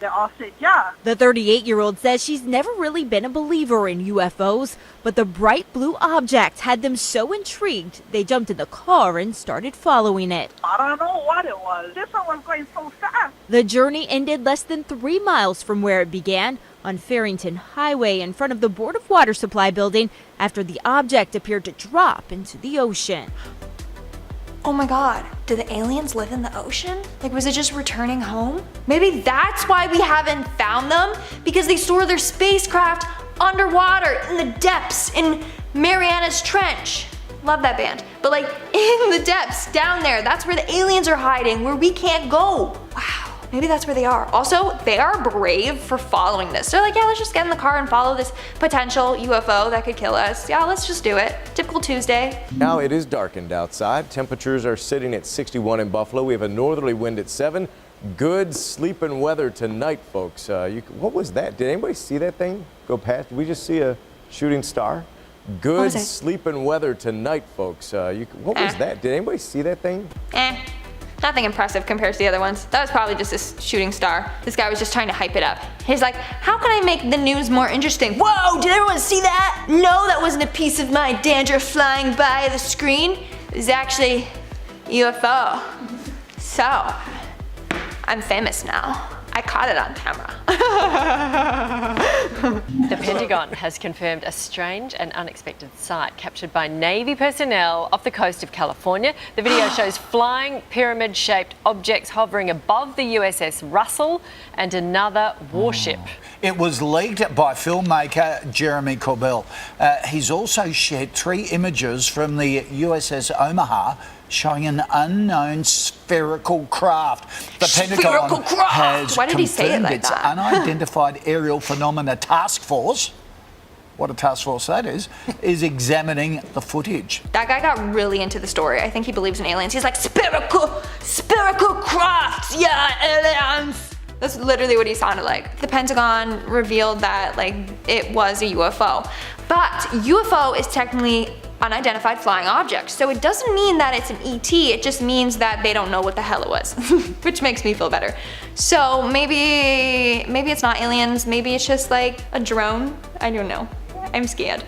They all said, yeah. The 38-year-old says she's never really been a believer in UFOs, but the bright blue object had them so intrigued, they jumped in the car and started following it. I don't know what it was. This one was going so fast. The journey ended less than 3 miles from where it began, on Farrington Highway in front of the Board of Water Supply building, after the object appeared to drop into the ocean. Oh my god, do the aliens live in the ocean? Like, was it just returning home? Maybe that's why we haven't found them, because they store their spacecraft underwater in the depths in Mariana's Trench. Love that band. But like, in the depths down there, that's where the aliens are hiding, where we can't go. Wow. Maybe that's where they are. Also, they are brave for following this. They're like, yeah, let's just get in the car and follow this potential UFO that could kill us. Yeah, let's just do it. Typical Tuesday. Now it is darkened outside. Temperatures are sitting at 61 in Buffalo. We have a northerly wind at 7. Good sleeping weather tonight, folks. What was that? Did anybody see that thing go past? Did we just see a shooting star? Good sleeping weather tonight, folks. What was that? Did anybody see that thing? Nothing impressive compared to the other ones. That was probably just a shooting star. This guy was just trying to hype it up. He's like, how can I make the news more interesting? Whoa, did everyone see that? No, that wasn't a piece of my dandruff flying by the screen. It was actually UFO. So, I'm famous now. I caught it on camera. The Pentagon has confirmed a strange and unexpected sight captured by Navy personnel off the coast of California. The video shows flying pyramid-shaped objects hovering above the USS Russell and another warship. It was leaked by filmmaker Jeremy Corbell. He's also shared 3 images from the USS Omaha showing an unknown spherical craft. The Pentagon has confirmed its unidentified aerial phenomena task force, what a task force that is examining the footage. That guy got really into the story. I think he believes in aliens. He's like, spherical crafts, yeah, aliens. That's literally what he sounded like. The Pentagon revealed that like it was a UFO. But UFO is technically unidentified flying object, so it doesn't mean that it's an ET, it just means that they don't know what the hell it was, which makes me feel better. So maybe it's not aliens, maybe it's just like a drone, I don't know. I'm scared.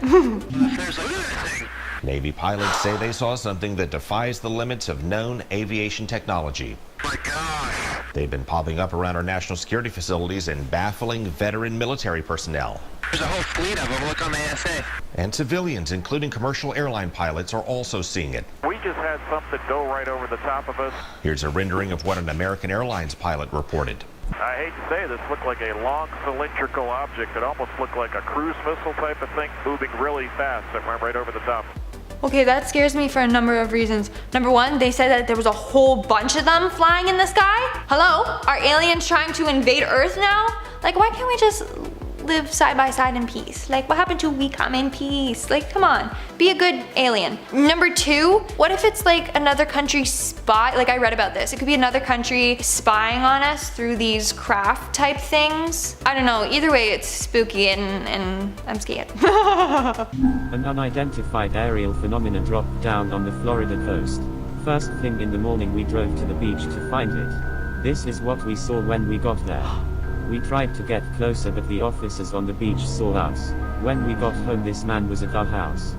Navy pilots say they saw something that defies the limits of known aviation technology. My gosh. They've been popping up around our national security facilities and baffling veteran military personnel. There's a whole fleet of them. Look on the ASA. And civilians, including commercial airline pilots, are also seeing it. We just had something go right over the top of us. Here's a rendering of what an American Airlines pilot reported. I hate to say this looked like a long cylindrical object. It almost looked like a cruise missile type of thing moving really fast that went right over the top. Okay, that scares me for a number of reasons. Number one, they said that there was a whole bunch of them flying in the sky. Hello? Are aliens trying to invade Earth now? Like, why can't we just live side by side in peace? Like, what happened to we come in peace? Like, come on, be a good alien. Number two, what if it's like another country spy? Like, I read about this. It could be another country spying on us through these craft type things. I don't know, either way it's spooky and I'm scared. An unidentified aerial phenomena dropped down on the Florida coast. First thing in the morning we drove to the beach to find it. This is what we saw when we got there. We tried to get closer but the officers on the beach saw us. When we got home this man was at our house.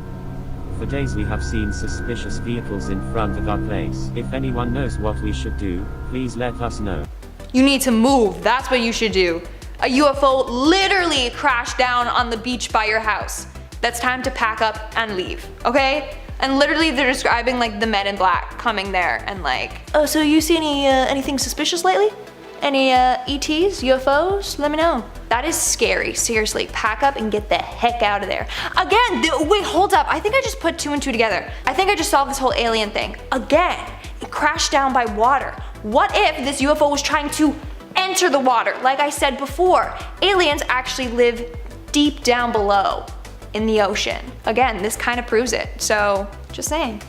For days we have seen suspicious vehicles in front of our place. If anyone knows what we should do, please let us know. You need to move, that's what you should do. A UFO literally crashed down on the beach by your house. That's time to pack up and leave, okay? And literally they're describing like the men in black coming there and like, oh, so you see anything suspicious lately? Any ETs, UFOs? Let me know. That is scary, seriously. Pack up and get the heck out of there. Again, wait, hold up. I think I just put 2 and 2 together. I think I just solved this whole alien thing. Again, it crashed down by water. What if this UFO was trying to enter the water? Like I said before, aliens actually live deep down below in the ocean. Again, this kind of proves it. So, just saying.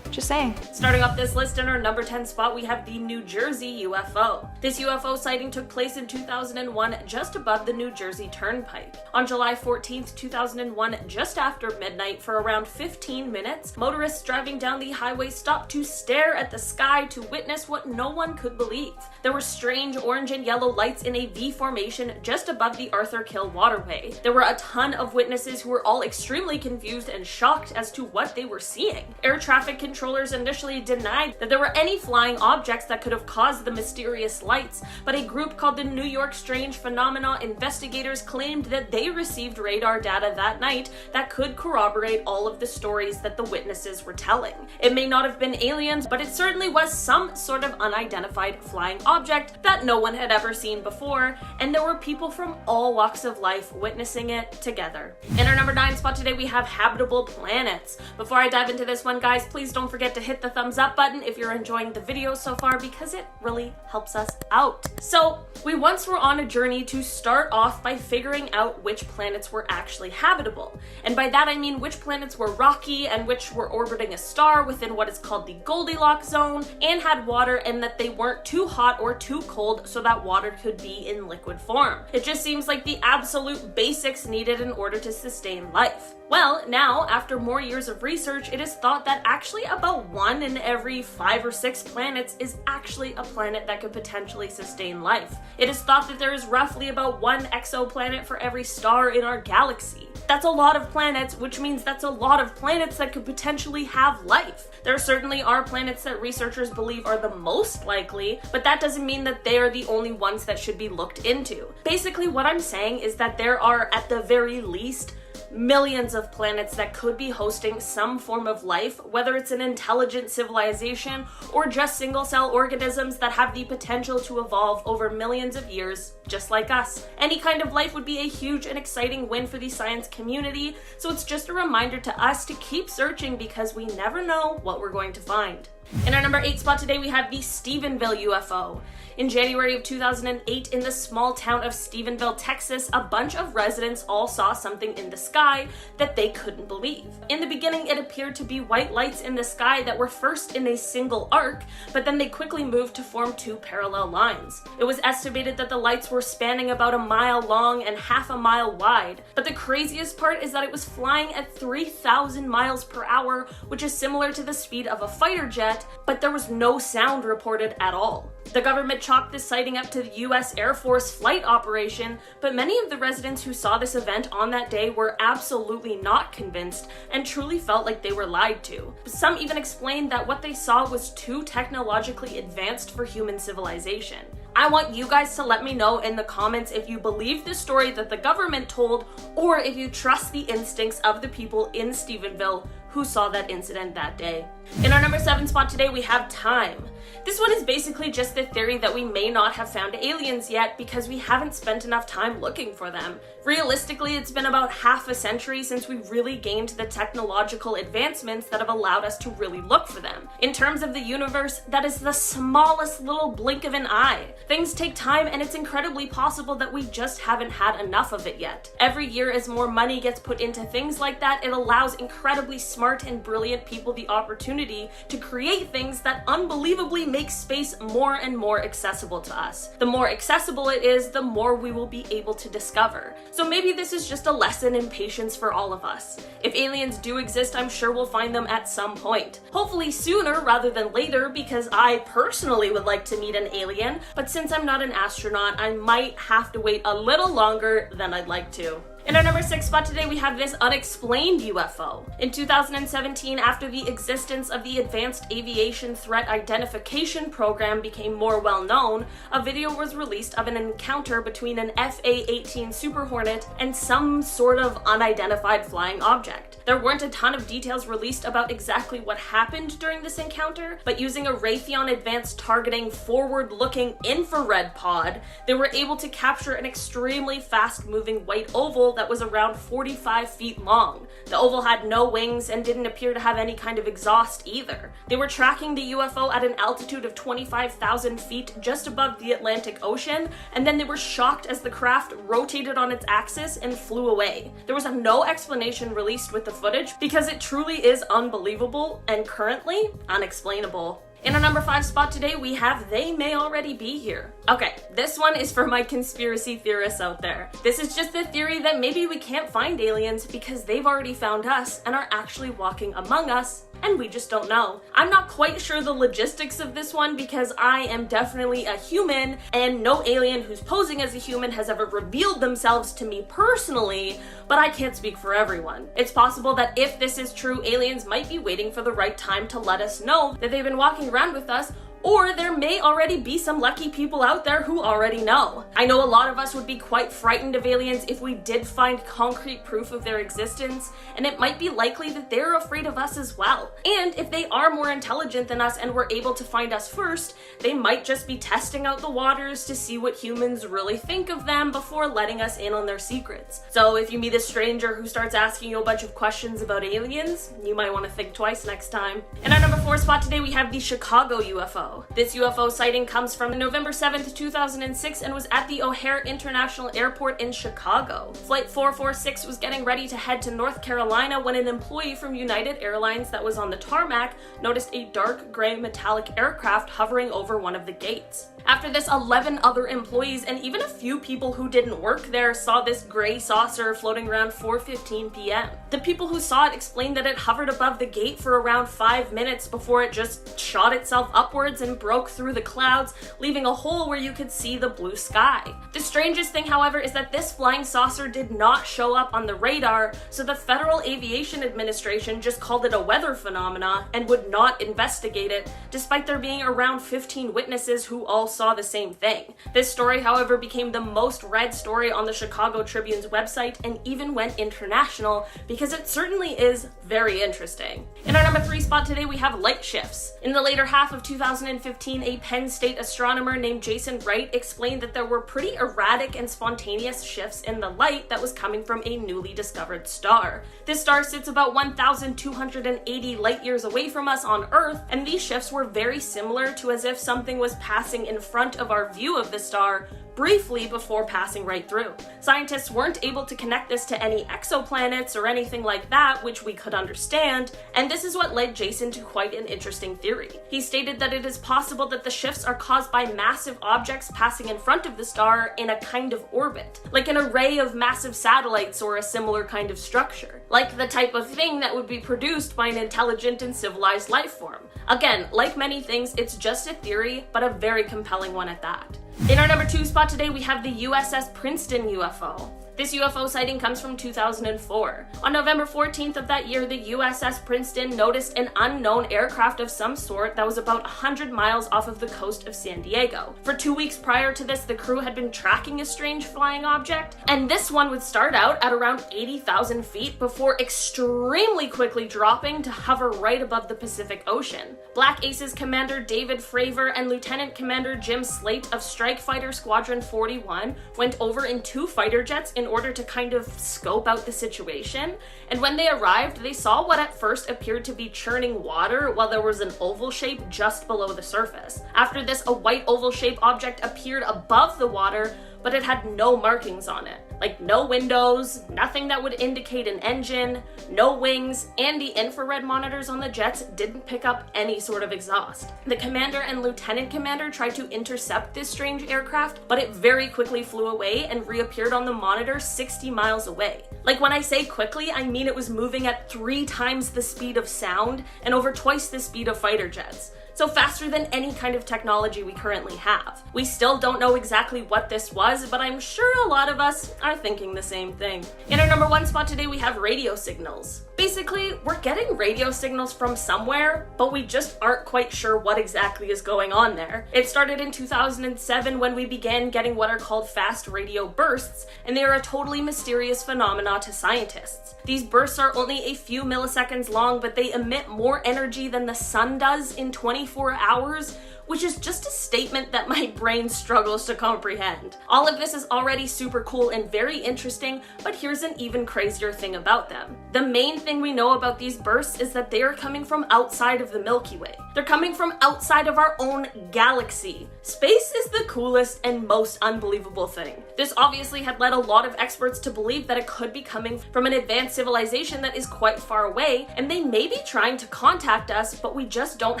Just saying. Starting off this list in our number 10 spot, we have the New Jersey UFO. This UFO sighting took place in 2001 just above the New Jersey Turnpike. On July 14th, 2001, just after midnight for around 15 minutes, motorists driving down the highway stopped to stare at the sky to witness what no one could believe. There were strange orange and yellow lights in a V formation just above the Arthur Kill waterway. There were a ton of witnesses who were all extremely confused and shocked as to what they were seeing. Air traffic control controllers initially denied that there were any flying objects that could have caused the mysterious lights, but a group called the New York Strange Phenomena investigators claimed that they received radar data that night that could corroborate all of the stories that the witnesses were telling. It may not have been aliens, but it certainly was some sort of unidentified flying object that no one had ever seen before, and there were people from all walks of life witnessing it together. In our number 9 spot today, we have habitable planets. Before I dive into this one, guys, please don't forget to hit the thumbs up button if you're enjoying the video so far, because it really helps us out. So, we once were on a journey to start off by figuring out which planets were actually habitable. And by that I mean which planets were rocky and which were orbiting a star within what is called the Goldilocks zone and had water, and that they weren't too hot or too cold so that water could be in liquid form. It just seems like the absolute basics needed in order to sustain life. Well, now, after more years of research, it is thought that actually about 1 in every 5 or 6 planets is actually a planet that could potentially sustain life. It is thought that there is roughly about 1 exoplanet for every star in our galaxy. That's a lot of planets, which means that's a lot of planets that could potentially have life. There certainly are planets that researchers believe are the most likely, but that doesn't mean that they are the only ones that should be looked into. Basically, what I'm saying is that there are, at the very least, millions of planets that could be hosting some form of life, whether it's an intelligent civilization or just single-cell organisms that have the potential to evolve over millions of years, just like us. Any kind of life would be a huge and exciting win for the science community, so it's just a reminder to us to keep searching, because we never know what we're going to find. In our number 8 spot today, we have the Stephenville UFO. In January of 2008, in the small town of Stephenville, Texas, a bunch of residents all saw something in the sky that they couldn't believe. In the beginning, it appeared to be white lights in the sky that were first in a single arc, but then they quickly moved to form 2 parallel lines. It was estimated that the lights were spanning about a mile long and half a mile wide, but the craziest part is that it was flying at 3,000 miles per hour, which is similar to the speed of a fighter jet, but there was no sound reported at all. The government chalked this sighting up to the US Air Force flight operation, but many of the residents who saw this event on that day were absolutely not convinced and truly felt like they were lied to. Some even explained that what they saw was too technologically advanced for human civilization. I want you guys to let me know in the comments if you believe the story that the government told, or if you trust the instincts of the people in Stephenville who saw that incident that day. In our number 7 spot today, we have time. This one is basically just the theory that we may not have found aliens yet because we haven't spent enough time looking for them. Realistically, it's been about half a century since we really gained the technological advancements that have allowed us to really look for them. In terms of the universe, that is the smallest little blink of an eye. Things take time, and it's incredibly possible that we just haven't had enough of it yet. Every year, as more money gets put into things like that, it allows incredibly smart and brilliant people the opportunity to create things that unbelievably make space more and more accessible to us. The more accessible it is, the more we will be able to discover. So maybe this is just a lesson in patience for all of us. If aliens do exist, I'm sure we'll find them at some point. Hopefully sooner rather than later, because I personally would like to meet an alien, but since I'm not an astronaut, I might have to wait a little longer than I'd like to. In our number 6 spot today, we have this unexplained UFO. In 2017, after the existence of the Advanced Aviation Threat Identification Program became more well known, a video was released of an encounter between an FA-18 Super Hornet and some sort of unidentified flying object. There weren't a ton of details released about exactly what happened during this encounter, but using a Raytheon Advanced Targeting forward-looking infrared pod, they were able to capture an extremely fast-moving white oval that was around 45 feet long. The oval had no wings and didn't appear to have any kind of exhaust either. They were tracking the UFO at an altitude of 25,000 feet just above the Atlantic Ocean, and then they were shocked as the craft rotated on its axis and flew away. There was no explanation released with the footage because it truly is unbelievable and currently unexplainable. In our number 5 spot today, we have They May Already Be Here. Okay, this one is for my conspiracy theorists out there. This is just the theory that maybe we can't find aliens because they've already found us and are actually walking among us, and we just don't know. I'm not quite sure the logistics of this one because I am definitely a human, and no alien who's posing as a human has ever revealed themselves to me personally, but I can't speak for everyone. It's possible that if this is true, aliens might be waiting for the right time to let us know that they've been walking around with us, or there may already be some lucky people out there who already know. I know a lot of us would be quite frightened of aliens if we did find concrete proof of their existence, and it might be likely that they're afraid of us as well. And if they are more intelligent than us and were able to find us first, they might just be testing out the waters to see what humans really think of them before letting us in on their secrets. So if you meet a stranger who starts asking you a bunch of questions about aliens, you might want to think twice next time. In our number 4 spot today, we have the Chicago UFO. This UFO sighting comes from November 7th, 2006 and was at the O'Hare International Airport in Chicago. Flight 446 was getting ready to head to North Carolina when an employee from United Airlines that was on the tarmac noticed a dark gray metallic aircraft hovering over one of the gates. After this, 11 other employees and even a few people who didn't work there saw this gray saucer floating around 4:15 p.m. The people who saw it explained that it hovered above the gate for around 5 minutes before it just shot itself upwards and broke through the clouds, leaving a hole where you could see the blue sky. The strangest thing, however, is that this flying saucer did not show up on the radar, so the Federal Aviation Administration just called it a weather phenomena and would not investigate it, despite there being around 15 witnesses who all saw the same thing. This story, however, became the most read story on the Chicago Tribune's website and even went international because it certainly is very interesting. In our number 3 spot today, we have light shifts. In the later half of 2015, a Penn State astronomer named Jason Wright explained that there were pretty erratic and spontaneous shifts in the light that was coming from a newly discovered star. This star sits about 1,280 light years away from us on Earth, and these shifts were very similar to as if something was passing in front of our view of the star briefly before passing right through. Scientists weren't able to connect this to any exoplanets or anything like that, which we could understand, and this is what led Jason to quite an interesting theory. He stated that it is possible that the shifts are caused by massive objects passing in front of the star in a kind of orbit, like an array of massive satellites or a similar kind of structure, like the type of thing that would be produced by an intelligent and civilized life form. Again, like many things, it's just a theory, but a very compelling one at that. In our number 2 spot today, we have the USS Princeton UFO. This UFO sighting comes from 2004. On November 14th of that year, the USS Princeton noticed an unknown aircraft of some sort that was about 100 miles off of the coast of San Diego. For 2 weeks prior to this, the crew had been tracking a strange flying object, and this one would start out at around 80,000 feet before extremely quickly dropping to hover right above the Pacific Ocean. Black Aces Commander David Fravor and Lieutenant Commander Jim Slate of Strike Fighter Squadron 41 went over in 2 fighter jets in order to kind of scope out the situation, and when they arrived, they saw what at first appeared to be churning water while there was an oval shape just below the surface. After this, a white oval shaped object appeared above the water, but it had no markings on it. Like no windows, nothing that would indicate an engine, no wings, and the infrared monitors on the jets didn't pick up any sort of exhaust. The commander and lieutenant commander tried to intercept this strange aircraft, but it very quickly flew away and reappeared on the monitor 60 miles away. Like when I say quickly, I mean it was moving at 3 times the speed of sound and over twice the speed of fighter jets. So faster than any kind of technology we currently have. We still don't know exactly what this was, but I'm sure a lot of us are thinking the same thing. In our number 1 spot today, we have radio signals. Basically, we're getting radio signals from somewhere, but we just aren't quite sure what exactly is going on there. It started in 2007 when we began getting what are called fast radio bursts, and they are a totally mysterious phenomena to scientists. These bursts are only a few milliseconds long, but they emit more energy than the sun does in 24 hours, which is just a statement that my brain struggles to comprehend. All of this is already super cool and very interesting, but here's an even crazier thing about them. The main thing we know about these bursts is that they are coming from outside of the Milky Way. They're coming from outside of our own galaxy. Space is the coolest and most unbelievable thing. This obviously had led a lot of experts to believe that it could be coming from an advanced civilization that is quite far away, and they may be trying to contact us, but we just don't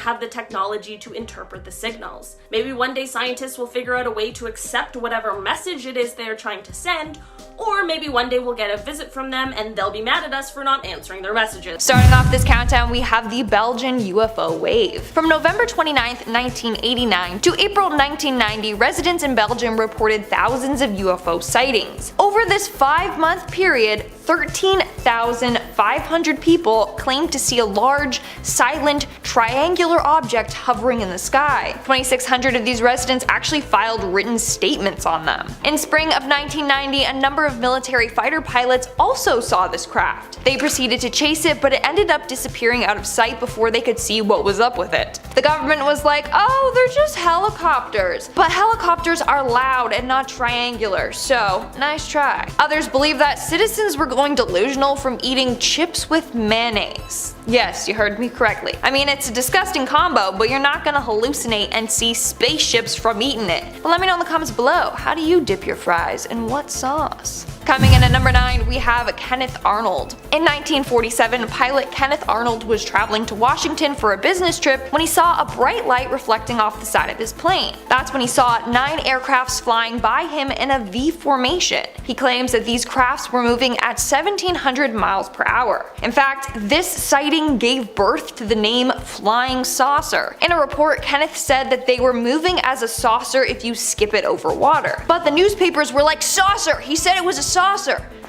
have the technology to interpret the signals. Maybe one day scientists will figure out a way to accept whatever message it is they're trying to send, or maybe one day we'll get a visit from them and they'll be mad at us for not answering their messages. Starting off this countdown, we have the Belgian UFO wave. From November 29, 1989 to April 1990, residents in Belgium reported thousands of UFO sightings. Over this 5-month period, 13,500 people claimed to see a large, silent, triangular object hovering in the sky. 2,600 of these residents actually filed written statements on them. In spring of 1990, a number of military fighter pilots also saw this craft. They proceeded to chase it, but it ended up disappearing out of sight before they could see what was up with it. The government was like, oh, they're just helicopters. But helicopters are loud and not triangular, so nice try. Others believe that citizens were going delusional from eating chips with mayonnaise. Yes, you heard me correctly. I mean, it's a disgusting combo, but you're not gonna hallucinate and see spaceships from eating it. But let me know in the comments below, how do you dip your fries and what sauce? Coming in at number 9, we have Kenneth Arnold. In 1947, pilot Kenneth Arnold was traveling to Washington for a business trip when he saw a bright light reflecting off the side of his plane. That's when he saw 9 aircrafts flying by him in a V formation. He claims that these crafts were moving at 1,700 miles per hour. In fact, this sighting gave birth to the name Flying Saucer. In a report, Kenneth said that they were moving as a saucer if you skip it over water. But the newspapers were like, saucer! He said it was a saucer!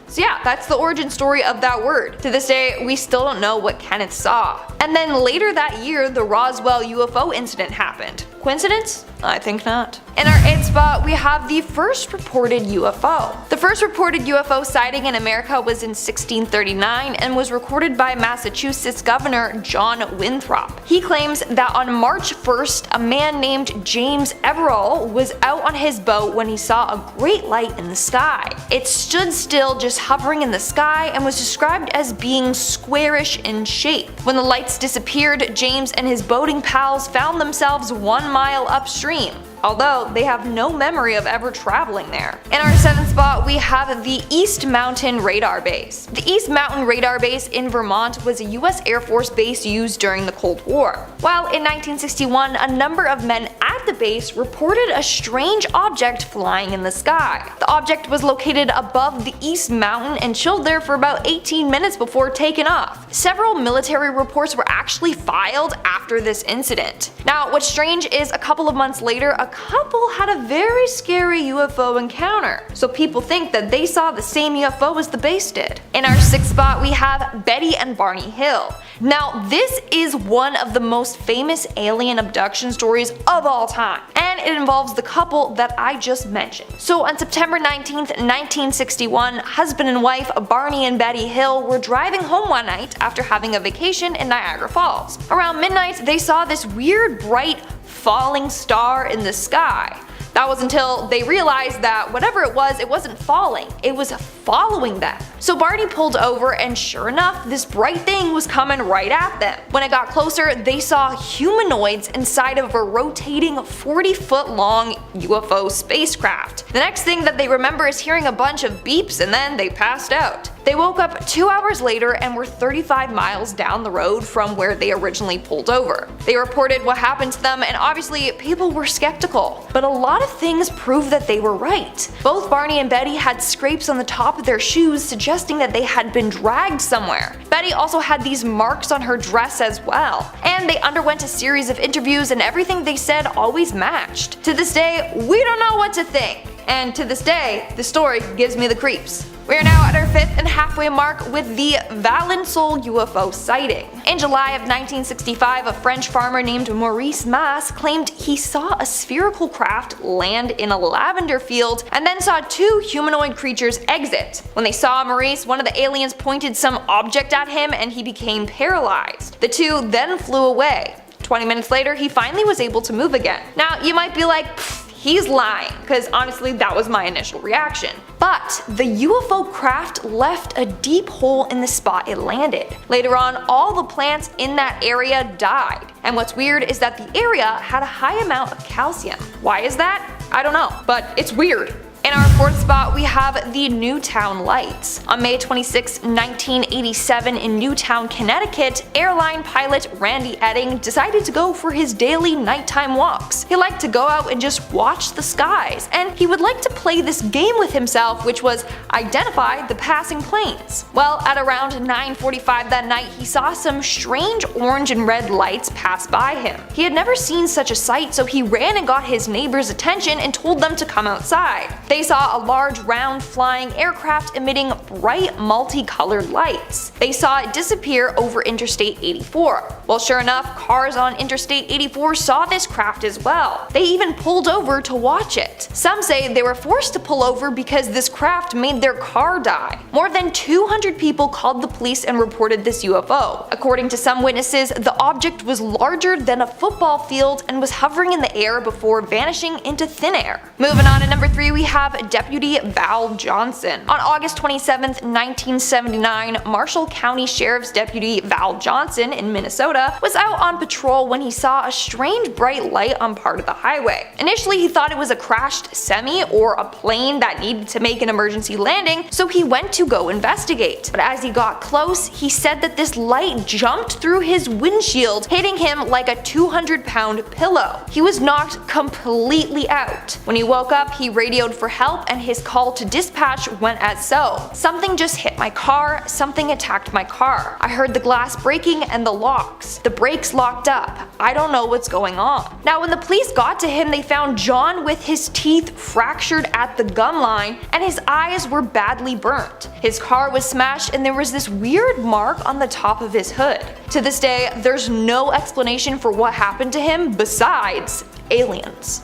So yeah, that's the origin story of that word. To this day, we still don't know what Kenneth saw. And then later that year, the Roswell UFO incident happened. Coincidence? I think not. In our 8th spot, we have the first reported UFO. The first reported UFO sighting in America was in 1639 and was recorded by Massachusetts Governor John Winthrop. He claims that on March 1st, a man named James Everall was out on his boat when he saw a great light in the sky. It stood still, just hovering in the sky, and was described as being squarish in shape. When the lights disappeared, James and his boating pals found themselves 1 mile upstream, although they have no memory of ever traveling there. In our 7th spot, we have the East Mountain Radar Base. The East Mountain Radar Base in Vermont was a US Air Force base used during the Cold War. While in 1961, a number of men at the base reported a strange object flying in the sky. The object was located above the East Mountain and chilled there for about 18 minutes before taking off. Several military reports were actually filed after this incident. Now, what's strange is a couple of months later, a couple had a very scary UFO encounter, so people think that they saw the same UFO as the base did. In our 6th spot, we have Betty and Barney Hill. Now, this is one of the most famous alien abduction stories of all time, and it involves the couple that I just mentioned. So on September 19th, 1961, husband and wife Barney and Betty Hill were driving home one night after having a vacation in Niagara Falls. Around midnight, they saw this weird, bright, falling star in the sky. That was until they realized that whatever it wasn't falling, it was following them. So Barney pulled over, and sure enough, this bright thing was coming right at them. When it got closer, they saw humanoids inside of a rotating 40-foot long UFO spacecraft. The next thing that they remember is hearing a bunch of beeps, and then they passed out. They woke up 2 hours later and were 35 miles down the road from where they originally pulled over. They reported what happened to them, and obviously people were skeptical, but a lot of things proved that they were right. Both Barney and Betty had scrapes on the top of their shoes, suggesting that they had been dragged somewhere. Betty also had these marks on her dress as well, and they underwent a series of interviews, and everything they said always matched. To this day, we don't know what to think, and to this day, the story gives me the creeps. We are now at our 5th and halfway mark with the Valensole UFO sighting. In July of 1965, a French farmer named Maurice Mas claimed he saw a spherical craft land in a lavender field and then saw 2 humanoid creatures exit. When they saw Maurice, one of the aliens pointed some object at him and he became paralyzed. The 2 then flew away. 20 minutes later, he finally was able to move again. Now, you might be like, he's lying, because honestly that was my initial reaction. But the UFO craft left a deep hole in the spot it landed. Later on, all the plants in that area died. And what's weird is that the area had a high amount of calcium. Why is that? I don't know, but it's weird. In our fourth spot, we have the Newtown Lights. On May 26, 1987 in Newtown, Connecticut, airline pilot Randy Edding decided to go for his daily nighttime walks. He liked to go out and just watch the skies, and he would like to play this game with himself, which was identify the passing planes. Well, at around 9:45 that night, he saw some strange orange and red lights pass by him. He had never seen such a sight, so he ran and got his neighbor's attention and told them to come outside. They saw a large round flying aircraft emitting bright multicolored lights. They saw it disappear over Interstate 84. Well, sure enough, cars on Interstate 84 saw this craft as well. They even pulled over to watch it. Some say they were forced to pull over because this craft made their car die. More than 200 people called the police and reported this UFO. According to some witnesses, the object was larger than a football field and was hovering in the air before vanishing into thin air. Moving on to number 3, we have Deputy Val Johnson. On August 27, 1979, Marshall County Sheriff's Deputy Val Johnson in Minnesota was out on patrol when he saw a strange bright light on part of the highway. Initially, he thought it was a crashed semi or a plane that needed to make an emergency landing, so he went to go investigate. But as he got close, he said that this light jumped through his windshield, hitting him like a 200-pound pillow. He was knocked completely out. When he woke up, he radioed for help, and his call to dispatch went as so. Something just hit my car, something attacked my car. I heard the glass breaking and the locks. The brakes locked up. I don't know what's going on. Now, when the police got to him, they found John with his teeth fractured at the gum line, and his eyes were badly burnt. His car was smashed, and there was this weird mark on the top of his hood. To this day, there's no explanation for what happened to him besides aliens.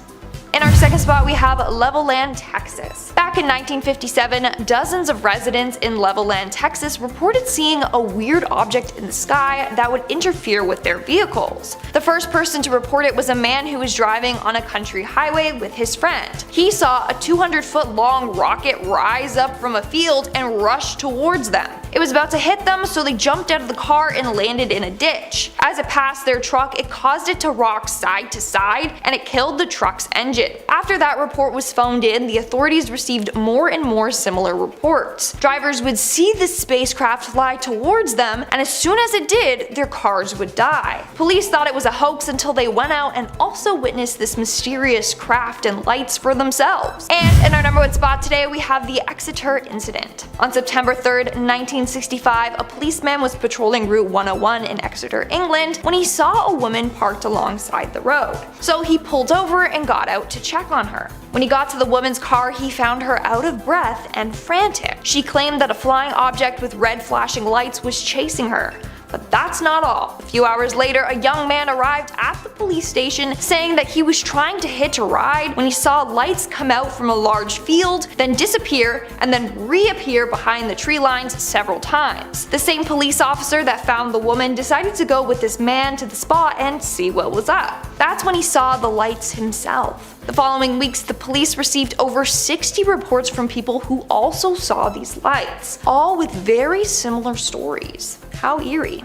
In our second spot, we have Levelland, Texas. Back in 1957, dozens of residents in Levelland, Texas reported seeing a weird object in the sky that would interfere with their vehicles. The first person to report it was a man who was driving on a country highway with his friend. He saw a 200-foot long rocket rise up from a field and rush towards them. It was about to hit them, so they jumped out of the car and landed in a ditch. As it passed their truck, it caused it to rock side to side, and it killed the truck's engine. After that report was phoned in, the authorities received more and more similar reports. Drivers would see this spacecraft fly towards them, and as soon as it did, their cars would die. Police thought it was a hoax until they went out and also witnessed this mysterious craft and lights for themselves. And in our number 1 spot today, we have the Exeter incident. On September 3rd, 1965, a policeman was patrolling Route 101 in Exeter, England, when he saw a woman parked alongside the road. So he pulled over and got out to check on her. When he got to the woman's car, he found her out of breath and frantic. She claimed that a flying object with red flashing lights was chasing her. But that's not all. A few hours later, a young man arrived at the police station saying that he was trying to hitch a ride when he saw lights come out from a large field, then disappear, and then reappear behind the tree lines several times. The same police officer that found the woman decided to go with this man to the spot and see what was up. That's when he saw the lights himself. The following weeks, the police received over 60 reports from people who also saw these lights, all with very similar stories. How eerie.